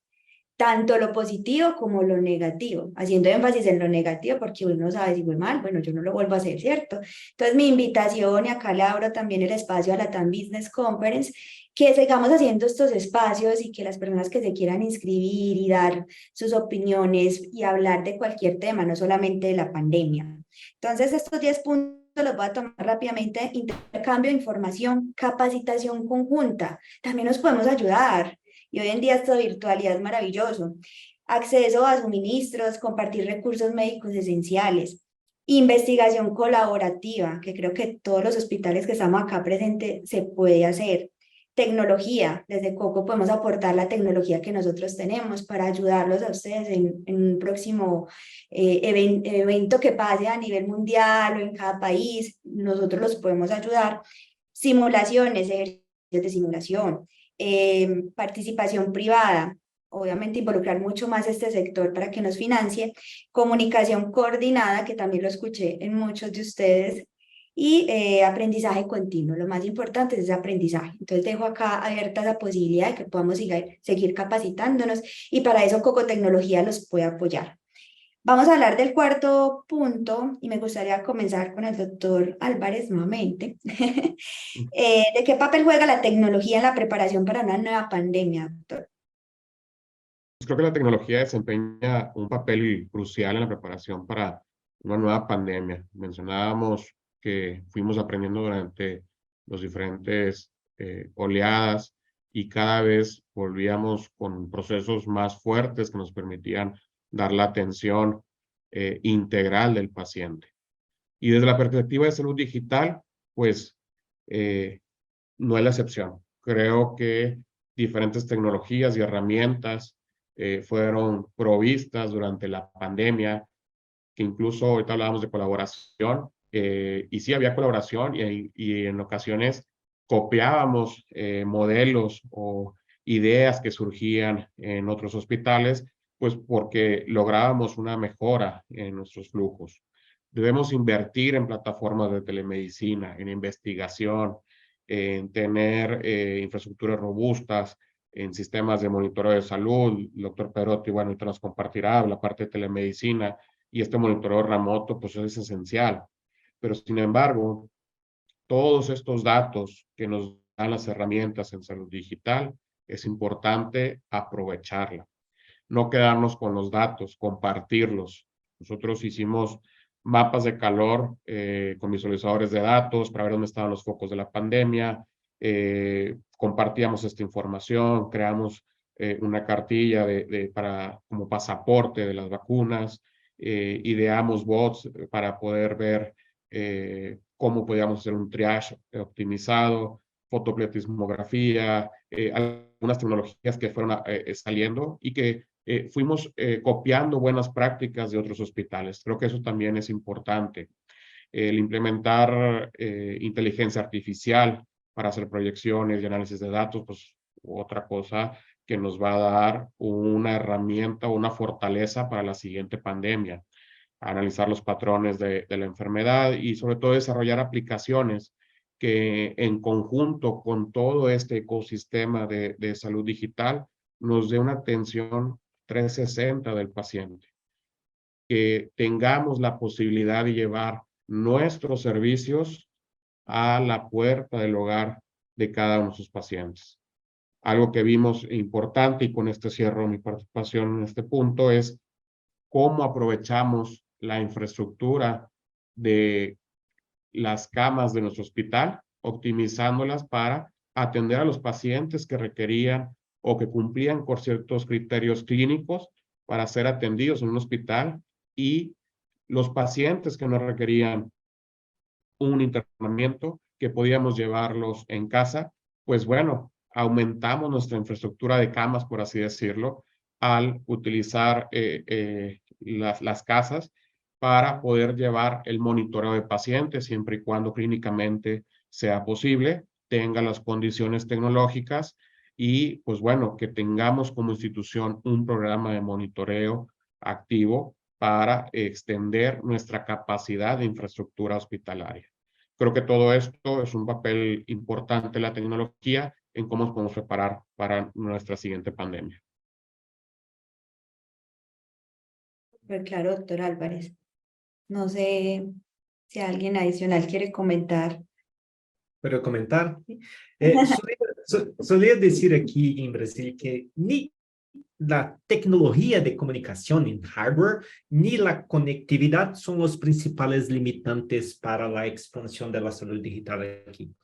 tanto lo positivo como lo negativo, haciendo énfasis en lo negativo porque uno sabe si fue mal, bueno, yo no lo vuelvo a hacer, ¿cierto? Entonces mi invitación, y acá le abro también el espacio a la TAM Business Conference, que sigamos haciendo estos espacios y que las personas que se quieran inscribir y dar sus opiniones y hablar de cualquier tema, no solamente de la pandemia. Entonces estos 10 puntos los voy a tomar rápidamente: intercambio de información, capacitación conjunta, también nos podemos ayudar. Y hoy en día esta virtualidad es maravilloso. Acceso a suministros, compartir recursos médicos esenciales. Investigación colaborativa, que creo que todos los hospitales que estamos acá presentes se puede hacer. Tecnología, desde Coco podemos aportar la tecnología que nosotros tenemos para ayudarlos a ustedes en un próximo evento que pase a nivel mundial o en cada país, nosotros los podemos ayudar. Simulaciones, ejercicios de simulación. Participación privada, obviamente involucrar mucho más este sector para que nos financie, comunicación coordinada, que también lo escuché en muchos de ustedes, y aprendizaje continuo. Lo más importante es ese aprendizaje. Entonces dejo acá abierta esa posibilidad de que podamos seguir capacitándonos, y para eso Coco Tecnología los puede apoyar. Vamos a hablar del cuarto punto y me gustaría comenzar con el doctor Álvarez nuevamente. ¿De qué papel juega la tecnología en la preparación para una nueva pandemia, doctor? Creo que la tecnología desempeña un papel crucial en la preparación para una nueva pandemia. Mencionábamos que fuimos aprendiendo durante los diferentes oleadas y cada vez volvíamos con procesos más fuertes que nos permitían dar la atención integral del paciente. Y desde la perspectiva de salud digital, pues no es la excepción. Creo que diferentes tecnologías y herramientas fueron provistas durante la pandemia, que incluso ahorita hablábamos de colaboración, y sí había colaboración y en ocasiones copiábamos modelos o ideas que surgían en otros hospitales, pues porque lográbamos una mejora en nuestros flujos. Debemos invertir en plataformas de telemedicina, en investigación, en tener infraestructuras robustas, en sistemas de monitoreo de salud. El doctor Perotti, bueno, ahorita nos compartirá la parte de telemedicina, y este monitoreo remoto pues es esencial. Pero sin embargo, todos estos datos que nos dan las herramientas en salud digital, es importante aprovecharla. No quedarnos con los datos, compartirlos. Nosotros hicimos mapas de calor con visualizadores de datos para ver dónde estaban los focos de la pandemia. Compartíamos esta información, creamos una cartilla como pasaporte de las vacunas. Ideamos bots para poder ver cómo podíamos hacer un triage optimizado, fotopletismografía, algunas tecnologías que fueron saliendo y que fuimos copiando buenas prácticas de otros hospitales. Creo que eso también es importante. El implementar inteligencia artificial para hacer proyecciones y análisis de datos, pues otra cosa que nos va a dar una herramienta o una fortaleza para la siguiente pandemia. Analizar los patrones de la enfermedad y sobre todo desarrollar aplicaciones que en conjunto con todo este ecosistema de salud digital nos dé una atención 360 del paciente. Que tengamos la posibilidad de llevar nuestros servicios a la puerta del hogar de cada uno de sus pacientes. Algo que vimos importante, y con este cierro mi participación en este punto, es cómo aprovechamos la infraestructura de las camas de nuestro hospital, optimizándolas para atender a los pacientes que requerían o que cumplían con ciertos criterios clínicos para ser atendidos en un hospital, y los pacientes que no requerían un internamiento, que podíamos llevarlos en casa. Pues bueno, aumentamos nuestra infraestructura de camas, por así decirlo, al utilizar las casas para poder llevar el monitoreo de pacientes, siempre y cuando clínicamente sea posible, tenga las condiciones tecnológicas, y pues bueno, que tengamos como institución un programa de monitoreo activo para extender nuestra capacidad de infraestructura hospitalaria. Creo que todo esto es un papel importante de la tecnología en cómo nos podemos preparar para nuestra siguiente pandemia. Pero claro, doctor Álvarez. No sé si alguien adicional quiere comentar. ¿Puedo comentar? Solía decir aquí en Brasil que ni la tecnología de comunicación en hardware ni la conectividad son los principales limitantes para la expansión de la salud digital aquí.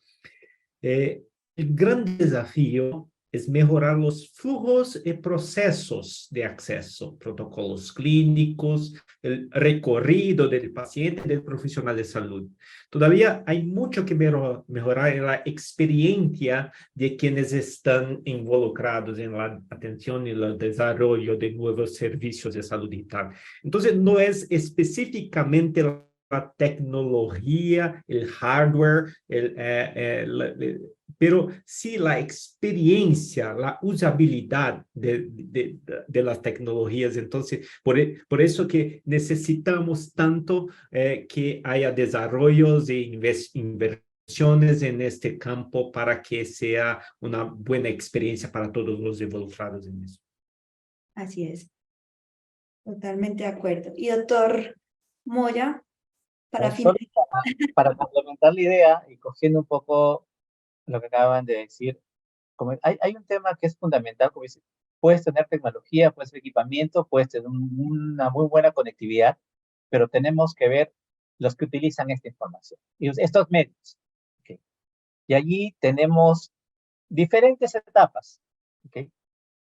El gran desafío es mejorar los flujos y procesos de acceso, protocolos clínicos, el recorrido del paciente y del profesional de salud. Todavía hay mucho que mejorar en la experiencia de quienes están involucrados en la atención y el desarrollo de nuevos servicios de salud digital. Entonces, no es específicamente la tecnología, el hardware, pero sí la experiencia, la usabilidad de las tecnologías. Entonces, por eso que necesitamos tanto que haya desarrollos e inversiones en este campo para que sea una buena experiencia para todos los involucrados en eso. Así es. Totalmente de acuerdo. Y doctor Moya, para Solo finalizar. para complementar la idea y cogiendo un poco lo que acaban de decir, hay un tema que es fundamental, como dice, puedes tener tecnología, puedes tener equipamiento, puedes tener una muy buena conectividad, pero tenemos que ver los que utilizan esta información y estos medios. ¿Okay? Y allí tenemos diferentes etapas. ¿Okay?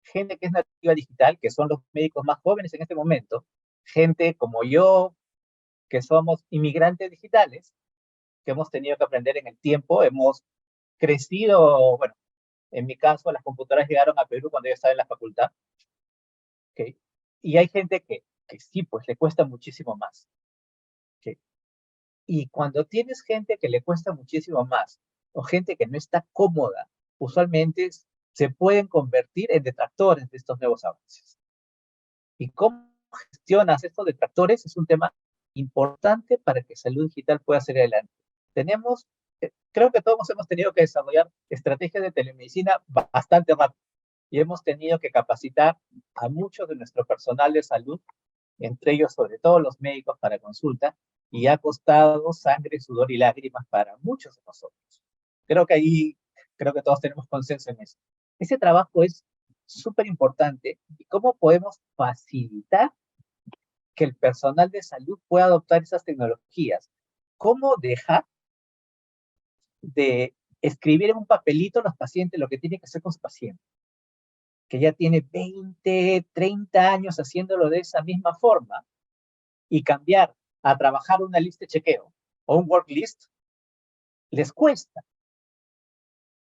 Gente que es nativa digital, que son los médicos más jóvenes en este momento, gente como yo, que somos inmigrantes digitales, que hemos tenido que aprender en el tiempo, hemos crecido, bueno, en mi caso, las computadoras llegaron a Perú cuando yo estaba en la facultad, ¿ok? Y hay gente que sí, pues le cuesta muchísimo más. ¿Ok? Y cuando tienes gente que le cuesta muchísimo más o gente que no está cómoda, usualmente se pueden convertir en detractores de estos nuevos avances. ¿Y cómo gestionas estos detractores? Es un tema importante para que salud digital pueda salir adelante. Creo que todos hemos tenido que desarrollar estrategias de telemedicina bastante rápido y hemos tenido que capacitar a muchos de nuestro personal de salud, entre ellos sobre todo los médicos para consulta, y ha costado sangre, sudor y lágrimas para muchos de nosotros. Creo que todos tenemos consenso en eso. Ese trabajo es súper importante y cómo podemos facilitar que el personal de salud pueda adoptar esas tecnologías. ¿Cómo dejar de escribir en un papelito a los pacientes lo que tiene que hacer con su paciente? Que ya tiene 20, 30 años haciéndolo de esa misma forma y cambiar a trabajar una lista de chequeo o un work list, les cuesta.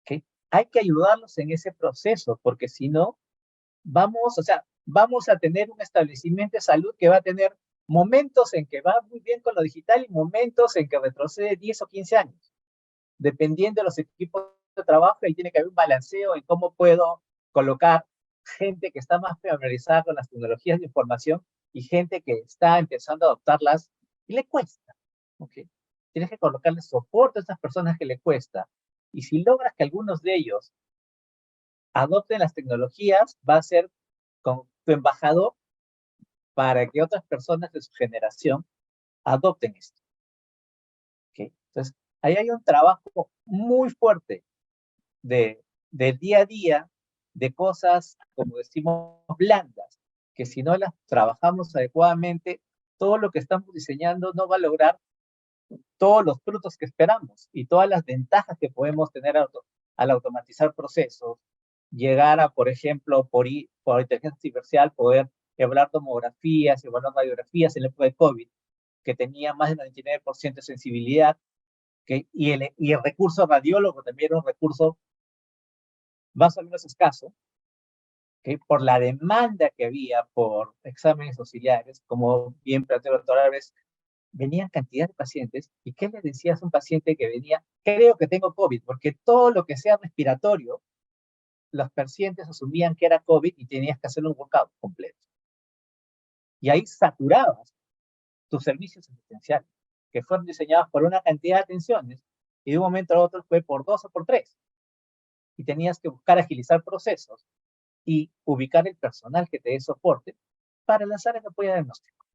¿Okay? Hay que ayudarlos en ese proceso porque si no, vamos a tener un establecimiento de salud que va a tener momentos en que va muy bien con lo digital y momentos en que retrocede 10 o 15 años. Dependiendo de los equipos de trabajo, ahí tiene que haber un balanceo en cómo puedo colocar gente que está más familiarizada con las tecnologías de información y gente que está empezando a adoptarlas y le cuesta. ¿Okay? Tienes que colocarle soporte a estas personas que le cuesta. Y si logras que algunos de ellos adopten las tecnologías, va a ser con tu embajador para que otras personas de su generación adopten esto. ¿Okay? Entonces, ahí hay un trabajo muy fuerte del día a día, de cosas, como decimos, blandas, que si no las trabajamos adecuadamente, todo lo que estamos diseñando no va a lograr todos los frutos que esperamos y todas las ventajas que podemos tener al automatizar procesos, llegar a, por ejemplo, por inteligencia artificial, poder evaluar tomografías, evaluar radiografías en la época de COVID, que tenía más del 99% de sensibilidad, y el recurso radiólogo también era un recurso más o menos escaso, por la demanda que había por exámenes auxiliares, como bien planteó el doctor Alves, venían cantidad de pacientes, ¿y qué le decías a un paciente que venía? Creo que tengo COVID, porque todo lo que sea respiratorio, los pacientes asumían que era COVID y tenías que hacer un workout completo. Y ahí saturabas tus servicios asistenciales, que fueron diseñados por una cantidad de atenciones, y de un momento a otro fue por 2 o por 3. Y tenías que buscar agilizar procesos y ubicar el personal que te dé soporte para lanzar el apoyo diagnóstico.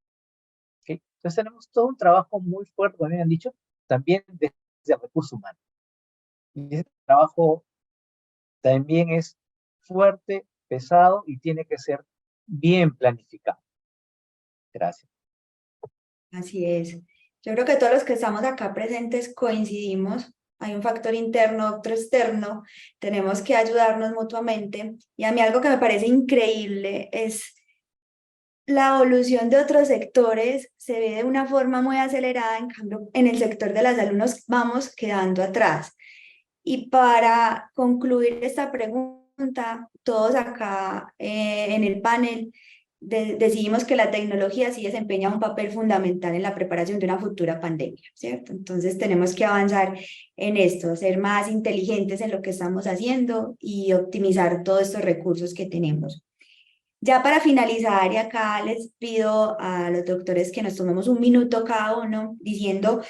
¿Okay? Entonces tenemos todo un trabajo muy fuerte, como me han dicho, también desde el recurso humano. Y ese trabajo también es fuerte, pesado y tiene que ser bien planificado. Gracias. Así es. Yo creo que todos los que estamos acá presentes coincidimos. Hay un factor interno, otro externo. Tenemos que ayudarnos mutuamente. Y a mí algo que me parece increíble es la evolución de otros sectores. Se ve de una forma muy acelerada, en cambio, en el sector de la salud nos vamos quedando atrás. Y para concluir esta pregunta, todos acá en el panel decidimos que la tecnología sí desempeña un papel fundamental en la preparación de una futura pandemia, ¿cierto? Entonces tenemos que avanzar en esto, ser más inteligentes en lo que estamos haciendo y optimizar todos estos recursos que tenemos. Ya para finalizar, y acá les pido a los doctores que nos tomemos un minuto cada uno diciendo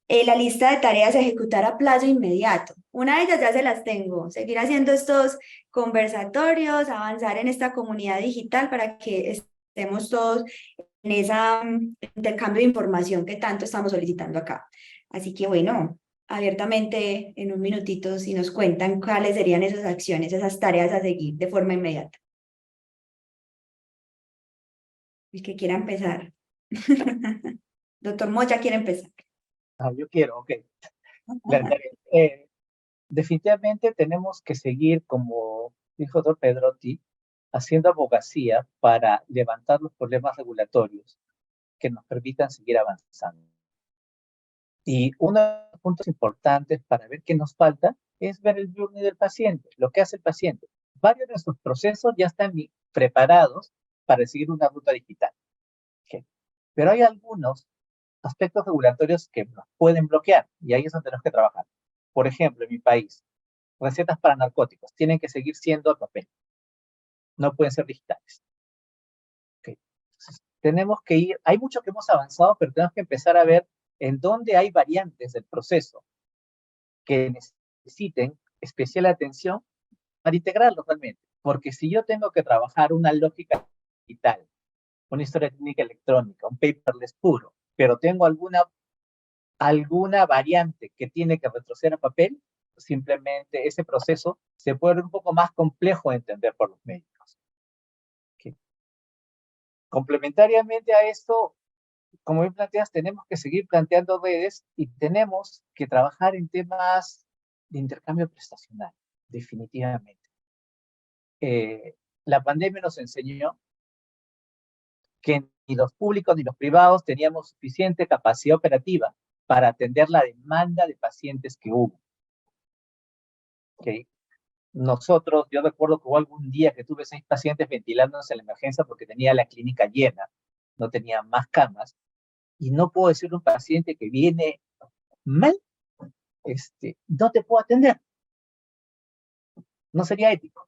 la lista de tareas a ejecutar a plazo inmediato. Una de ellas ya se las tengo, seguir haciendo estos conversatorios, avanzar en esta comunidad digital para que estemos todos en ese intercambio de información que tanto estamos solicitando acá. Así que bueno, abiertamente en un minutito si nos cuentan cuáles serían esas acciones, esas tareas a seguir de forma inmediata. El que quiera empezar. Doctor Moya quiere empezar. Yo quiero, ok. Definitivamente tenemos que seguir, como dijo Dr. Pedrotti, haciendo abogacía para levantar los problemas regulatorios que nos permitan seguir avanzando. Y uno de los puntos importantes para ver qué nos falta es ver el journey del paciente, lo que hace el paciente. Varios de nuestros procesos ya están preparados para seguir una ruta digital. ¿Okay? Pero hay algunos aspectos regulatorios que nos pueden bloquear y ahí es donde tenemos que trabajar. Por ejemplo, en mi país, recetas para narcóticos tienen que seguir siendo a papel, no pueden ser digitales. ¿Okay? Entonces, tenemos que ir, hay mucho que hemos avanzado, pero tenemos que empezar a ver en dónde hay variantes del proceso que necesiten especial atención para integrarlo realmente. Porque si yo tengo que trabajar una lógica digital, una historia clínica electrónica, un paperless puro, pero tengo alguna variante que tiene que retroceder a papel, simplemente ese proceso se puede ver un poco más complejo de entender por los médicos. ¿Okay? Complementariamente a esto, como bien planteas, tenemos que seguir planteando redes y tenemos que trabajar en temas de intercambio prestacional, definitivamente. La pandemia nos enseñó que ni los públicos ni los privados teníamos suficiente capacidad operativa para atender la demanda de pacientes que hubo. ¿Okay? Nosotros, yo recuerdo que hubo algún día que tuve 6 pacientes ventilándose en la emergencia porque tenía la clínica llena, no tenía más camas, y no puedo decirle a un paciente que viene mal, no te puedo atender. No sería ético.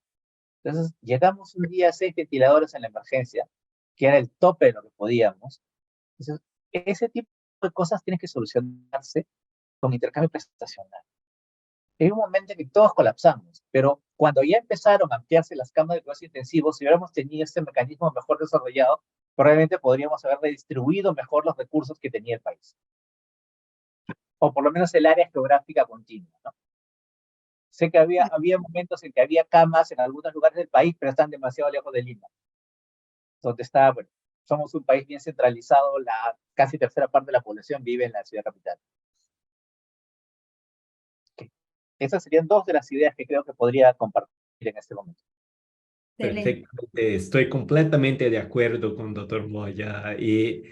Entonces, llegamos un día a 6 ventiladores en la emergencia, que era el tope de lo que podíamos. Entonces, ese tipo de cosas tienen que solucionarse con intercambio prestacional. Hay un momento en que todos colapsamos, pero cuando ya empezaron a ampliarse las camas de cuidados intensivos, si hubiéramos tenido este mecanismo mejor desarrollado, probablemente podríamos haber redistribuido mejor los recursos que tenía el país. O por lo menos el área geográfica continua, ¿no? Sé que había momentos en que había camas en algunos lugares del país, pero están demasiado lejos de Lima. Donde está, bueno, somos un país bien centralizado, la casi tercera parte de la población vive en la ciudad capital. Okay. Esas serían 2 de las ideas que creo que podría compartir en este momento. Excelente. Perfectamente, estoy completamente de acuerdo con doctor Moya y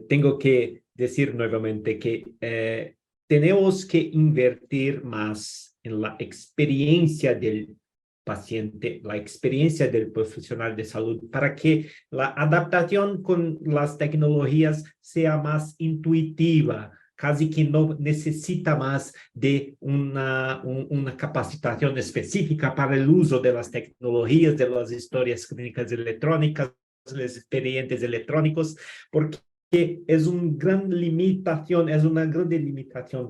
tengo que decir nuevamente que tenemos que invertir más en la experiencia del paciente, la experiencia del profesional de salud para que la adaptación con las tecnologías sea más intuitiva, casi que no necesita más de una capacitación específica para el uso de las tecnologías, de las historias clínicas electrónicas, los expedientes electrónicos, porque es una gran limitación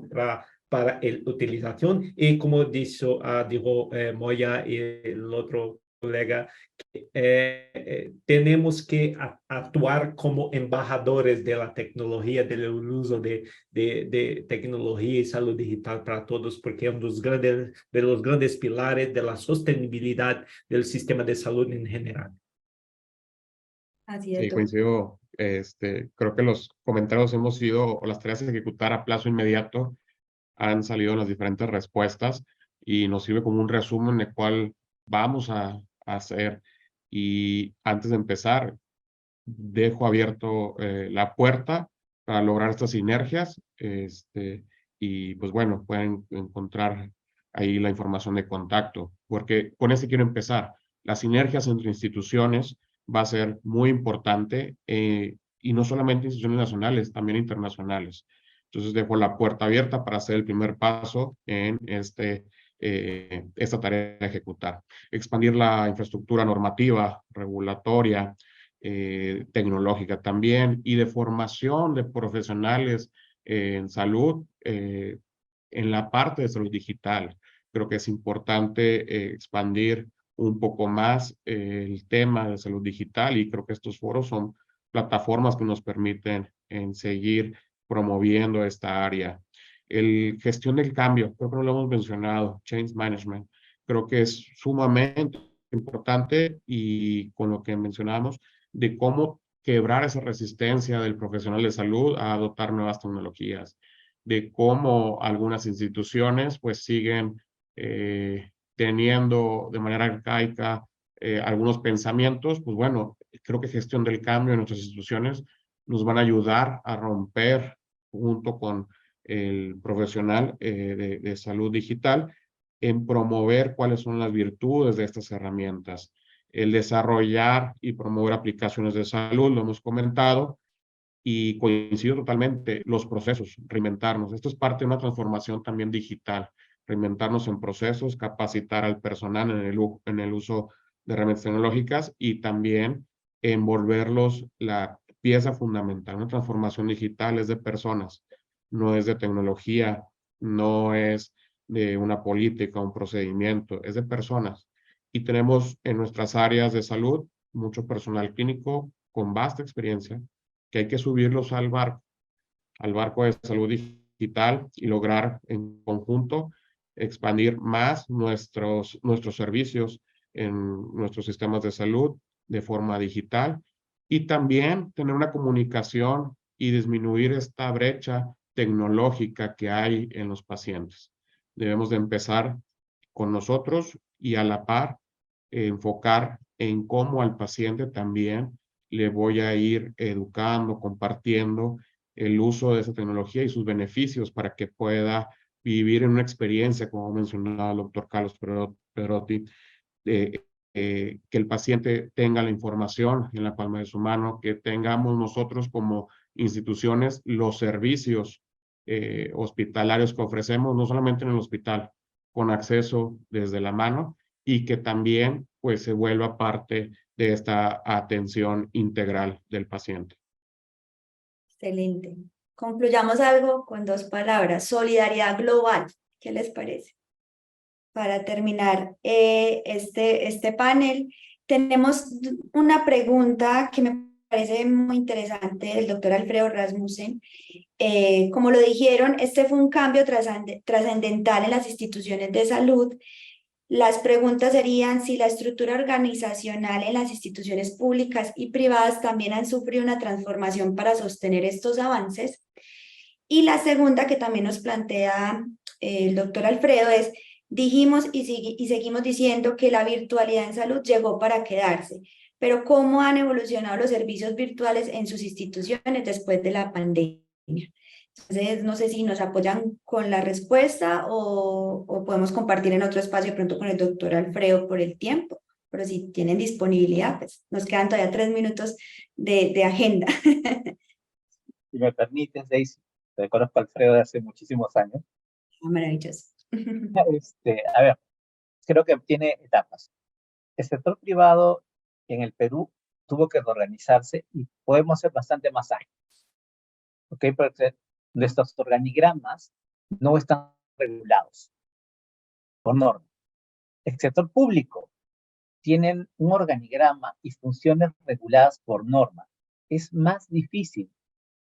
para la utilización. Y como dijo Moya y el otro colega, tenemos que actuar como embajadores de la tecnología, del uso de tecnología y salud digital para todos, porque es uno de los grandes pilares de la sostenibilidad del sistema de salud en general. Así es, Sí, doctor. coincido. Creo que los comentarios hemos sido, o las tareas a ejecutar a plazo inmediato, han salido en las diferentes respuestas y nos sirve como un resumen de cuál vamos a hacer. Y antes de empezar, dejo abierto la puerta para lograr estas sinergias. Y pues bueno, pueden encontrar ahí la información de contacto, porque con este quiero empezar. Las sinergias entre instituciones va a ser muy importante y no solamente instituciones nacionales, también internacionales. Entonces dejo la puerta abierta para hacer el primer paso en esta tarea de ejecutar. Expandir la infraestructura normativa, regulatoria, tecnológica también y de formación de profesionales en salud en la parte de salud digital. Creo que es importante expandir un poco más el tema de salud digital y creo que estos foros son plataformas que nos permiten seguir promoviendo esta área. Gestión del cambio, creo que no lo hemos mencionado, change management, creo que es sumamente importante y con lo que mencionamos, de cómo quebrar esa resistencia del profesional de salud a adoptar nuevas tecnologías, de cómo algunas instituciones pues siguen teniendo de manera arcaica algunos pensamientos. Pues bueno, creo que gestión del cambio en nuestras instituciones nos van a ayudar a romper junto con el profesional de salud digital en promover cuáles son las virtudes de estas herramientas. el desarrollar y promover aplicaciones de salud, lo hemos comentado, y coincido totalmente, los procesos, reinventarnos. Esto es parte de una transformación también digital, reinventarnos en procesos, capacitar al personal en el uso de herramientas tecnológicas y también envolverlos la pieza fundamental. Una transformación digital es de personas, no es de tecnología, no es de una política, un procedimiento, es de personas. Y tenemos en nuestras áreas de salud mucho personal clínico con vasta experiencia que hay que subirlos al barco de salud digital y lograr en conjunto expandir más nuestros servicios en nuestros sistemas de salud de forma digital y también tener una comunicación y disminuir esta brecha tecnológica que hay en los pacientes. Debemos de empezar con nosotros y a la par enfocar en cómo al paciente también le voy a ir educando, compartiendo el uso de esa tecnología y sus beneficios para que pueda vivir en una experiencia, como mencionaba el doctor Carlos Perotti, que el paciente tenga la información en la palma de su mano, que tengamos nosotros como instituciones los servicios hospitalarios que ofrecemos, no solamente en el hospital, con acceso desde la mano y que también pues se vuelva parte de esta atención integral del paciente. Excelente. Concluyamos algo con dos palabras, solidaridad global. ¿Qué les parece? Para terminar este panel, tenemos una pregunta que me parece muy interesante del doctor Alfredo Rasmussen. Como lo dijeron, este fue un cambio trascendental en las instituciones de salud. Las preguntas serían si la estructura organizacional en las instituciones públicas y privadas también han sufrido una transformación para sostener estos avances. Y la segunda que también nos plantea el doctor Alfredo es, dijimos y seguimos diciendo que la virtualidad en salud llegó para quedarse, pero ¿cómo han evolucionado los servicios virtuales en sus instituciones después de la pandemia? Entonces, no sé si nos apoyan con la respuesta o podemos compartir en otro espacio de pronto con el doctor Alfredo por el tiempo, pero si tienen disponibilidad, pues nos quedan todavía 3 minutos de agenda. Si me permites, Daisy, te conozco a Alfredo de hace muchísimos años. Maravilloso. A ver, creo que tiene etapas. El sector privado en el Perú tuvo que reorganizarse y podemos ser bastante más ágiles. ¿Ok? Porque nuestros organigramas no están regulados por norma. El sector público tienen un organigrama y funciones reguladas por norma. Es más difícil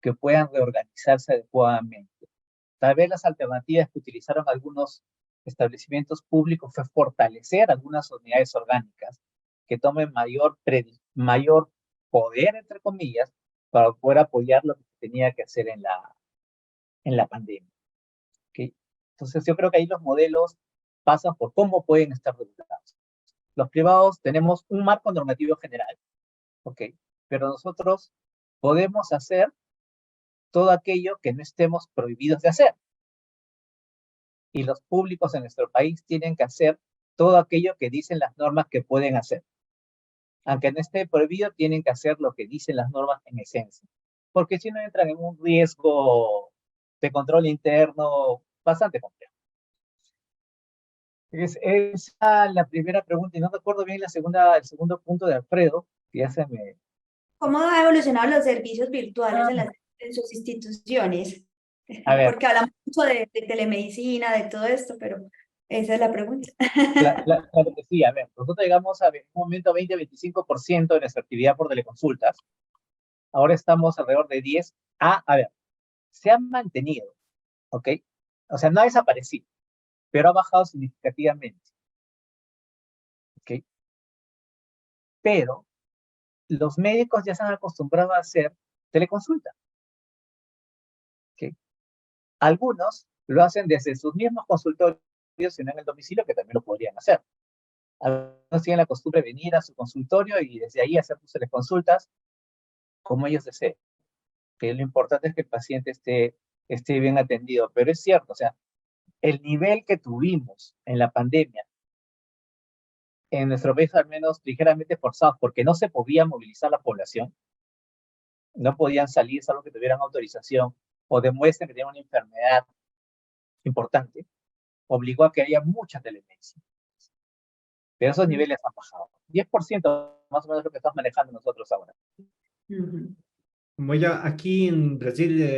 que puedan reorganizarse adecuadamente. Tal vez las alternativas que utilizaron algunos establecimientos públicos fue fortalecer algunas unidades orgánicas que tomen mayor poder, entre comillas, para poder apoyar lo que tenía que hacer en la pandemia. ¿Okay? Entonces yo creo que ahí los modelos pasan por cómo pueden estar regulados. Los privados tenemos un marco normativo general, ¿ok? Pero nosotros podemos hacer todo aquello que no estemos prohibidos de hacer. Y los públicos en nuestro país tienen que hacer todo aquello que dicen las normas que pueden hacer. Aunque no esté prohibido, tienen que hacer lo que dicen las normas en esencia. Porque si no entran en un riesgo de control interno bastante complejo. Esa la primera pregunta, y no recuerdo bien el segundo punto de Alfredo, que ya se me... ¿Cómo han evolucionado los servicios virtuales en sus instituciones? A ver. Porque hablamos mucho de telemedicina, de todo esto, pero esa es la pregunta. Claro que sí, a ver, nosotros llegamos a un momento 20-25% de nuestra actividad por teleconsultas. Ahora estamos alrededor de 10. A ver, se ha mantenido, ¿ok? O sea, no ha desaparecido, pero ha bajado significativamente, ¿ok? Pero los médicos ya se han acostumbrado a hacer teleconsulta, ¿ok? Algunos lo hacen desde sus mismos consultorios, sino en el domicilio, que también lo podrían hacer. Algunos tienen la costumbre de venir a su consultorio y desde ahí hacer sus teleconsultas como ellos deseen. Que lo importante es que el paciente esté bien atendido. Pero es cierto, o sea, el nivel que tuvimos en la pandemia en nuestro país al menos ligeramente forzados, porque no se podía movilizar la población, no podían salir salvo que tuvieran autorización o demuestren que tenían una enfermedad importante, obligó a que haya mucha telemedicina. Pero esos niveles han bajado. 10% más o menos lo que estamos manejando nosotros ahora. Ujú. Como ya aquí en Brasil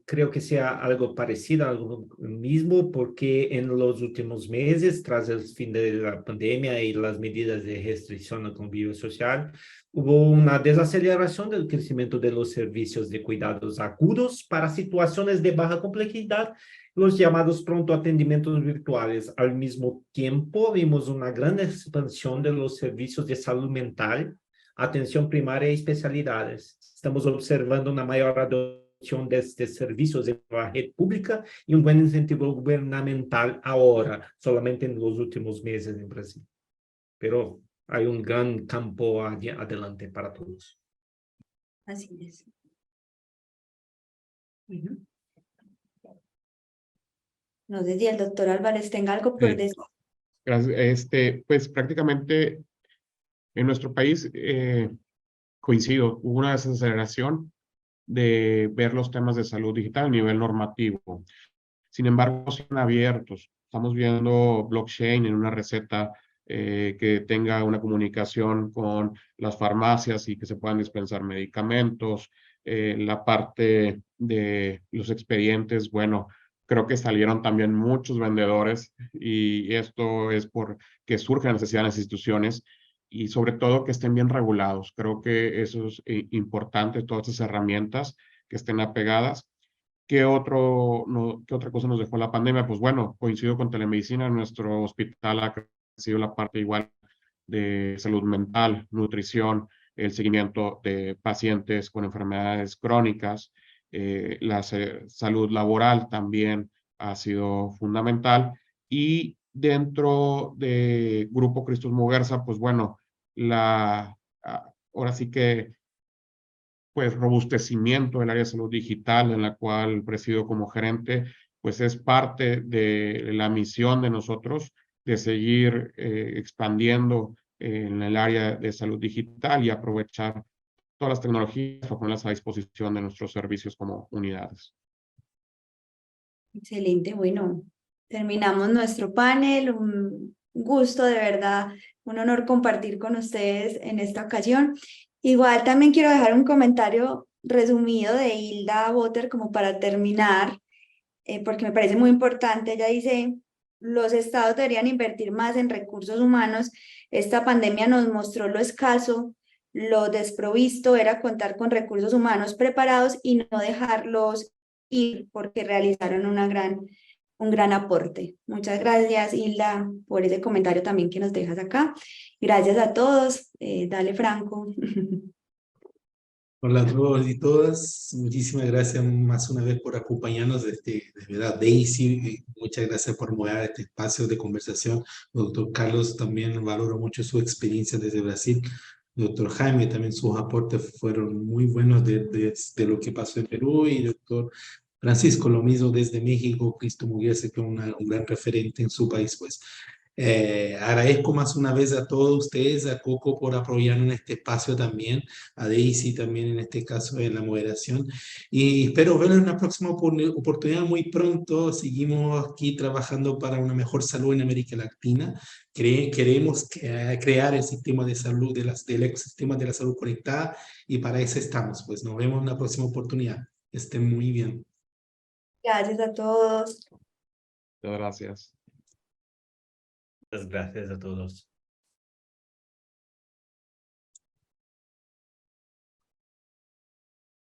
creo que sea algo parecido, algo mismo, porque en los últimos meses, tras el fin de la pandemia y las medidas de restricción al convivio social, hubo una desaceleración del crecimiento de los servicios de cuidados agudos para situaciones de baja complejidad, los llamados pronto atendimientos virtuales. Al mismo tiempo, vimos una gran expansión de los servicios de salud mental, atención primaria y especialidades. Estamos observando una mayor adopción de estos servicios en la red pública y un buen incentivo gubernamental ahora, solamente en los últimos meses en Brasil. Pero hay un gran campo adelante para todos. Así es. Ujú. No sé si el doctor Álvarez tenga algo por decir. Gracias. Pues prácticamente en nuestro país, coincido, hubo una desaceleración de ver los temas de salud digital a nivel normativo. Sin embargo, siguen abiertos. Estamos viendo blockchain en una receta que tenga una comunicación con las farmacias y que se puedan dispensar medicamentos. La parte de los expedientes, bueno, creo que salieron también muchos vendedores y esto es porque surge la necesidad de las instituciones y sobre todo que estén bien regulados. Creo que eso es importante, todas estas herramientas que estén apegadas. ¿Qué otra cosa nos dejó la pandemia? Pues bueno, coincido con telemedicina. Nuestro hospital ha crecido la parte igual de salud mental, nutrición, el seguimiento de pacientes con enfermedades crónicas, la salud laboral también ha sido fundamental. Y dentro de Grupo Cristos Muguerza, pues bueno, ahora sí que pues robustecimiento del área de salud digital en la cual presido como gerente, pues es parte de la misión de nosotros de seguir expandiendo en el área de salud digital y aprovechar todas las tecnologías para ponerlas a disposición de nuestros servicios como unidades. Excelente, bueno, terminamos nuestro panel. Un gusto, de verdad, un honor compartir con ustedes en esta ocasión. Igual también quiero dejar un comentario resumido de Hilda Boter como para terminar, porque me parece muy importante. Ella dice, los estados deberían invertir más en recursos humanos. Esta pandemia nos mostró lo escaso, lo desprovisto era contar con recursos humanos preparados y no dejarlos ir porque realizaron un gran aporte. Muchas gracias, Hilda, por ese comentario también que nos dejas acá. Gracias a todos. Dale, Franco. Hola a todos y todas, muchísimas gracias más una vez por acompañarnos, de verdad, Daisy, muchas gracias por moderar este espacio de conversación. Doctor Carlos, también valoro mucho su experiencia desde Brasil. Doctor Jaime, también sus aportes fueron muy buenos de lo que pasó en Perú, y doctor Francisco, lo mismo desde México. Cristo Muguerza, que es un gran referente en su país, pues. Agradezco más una vez a todos ustedes, a Coco por apoyarnos en este espacio también, a Daisy también en este caso en la moderación, y espero verlos en una próxima oportunidad muy pronto. Seguimos aquí trabajando para una mejor salud en América Latina. Queremos crear el sistema de salud, del ecosistema de la salud conectada, y para eso estamos. Pues nos vemos en una próxima oportunidad. Estén muy bien. Gracias a todos. Muchas gracias. Muchas gracias a todos.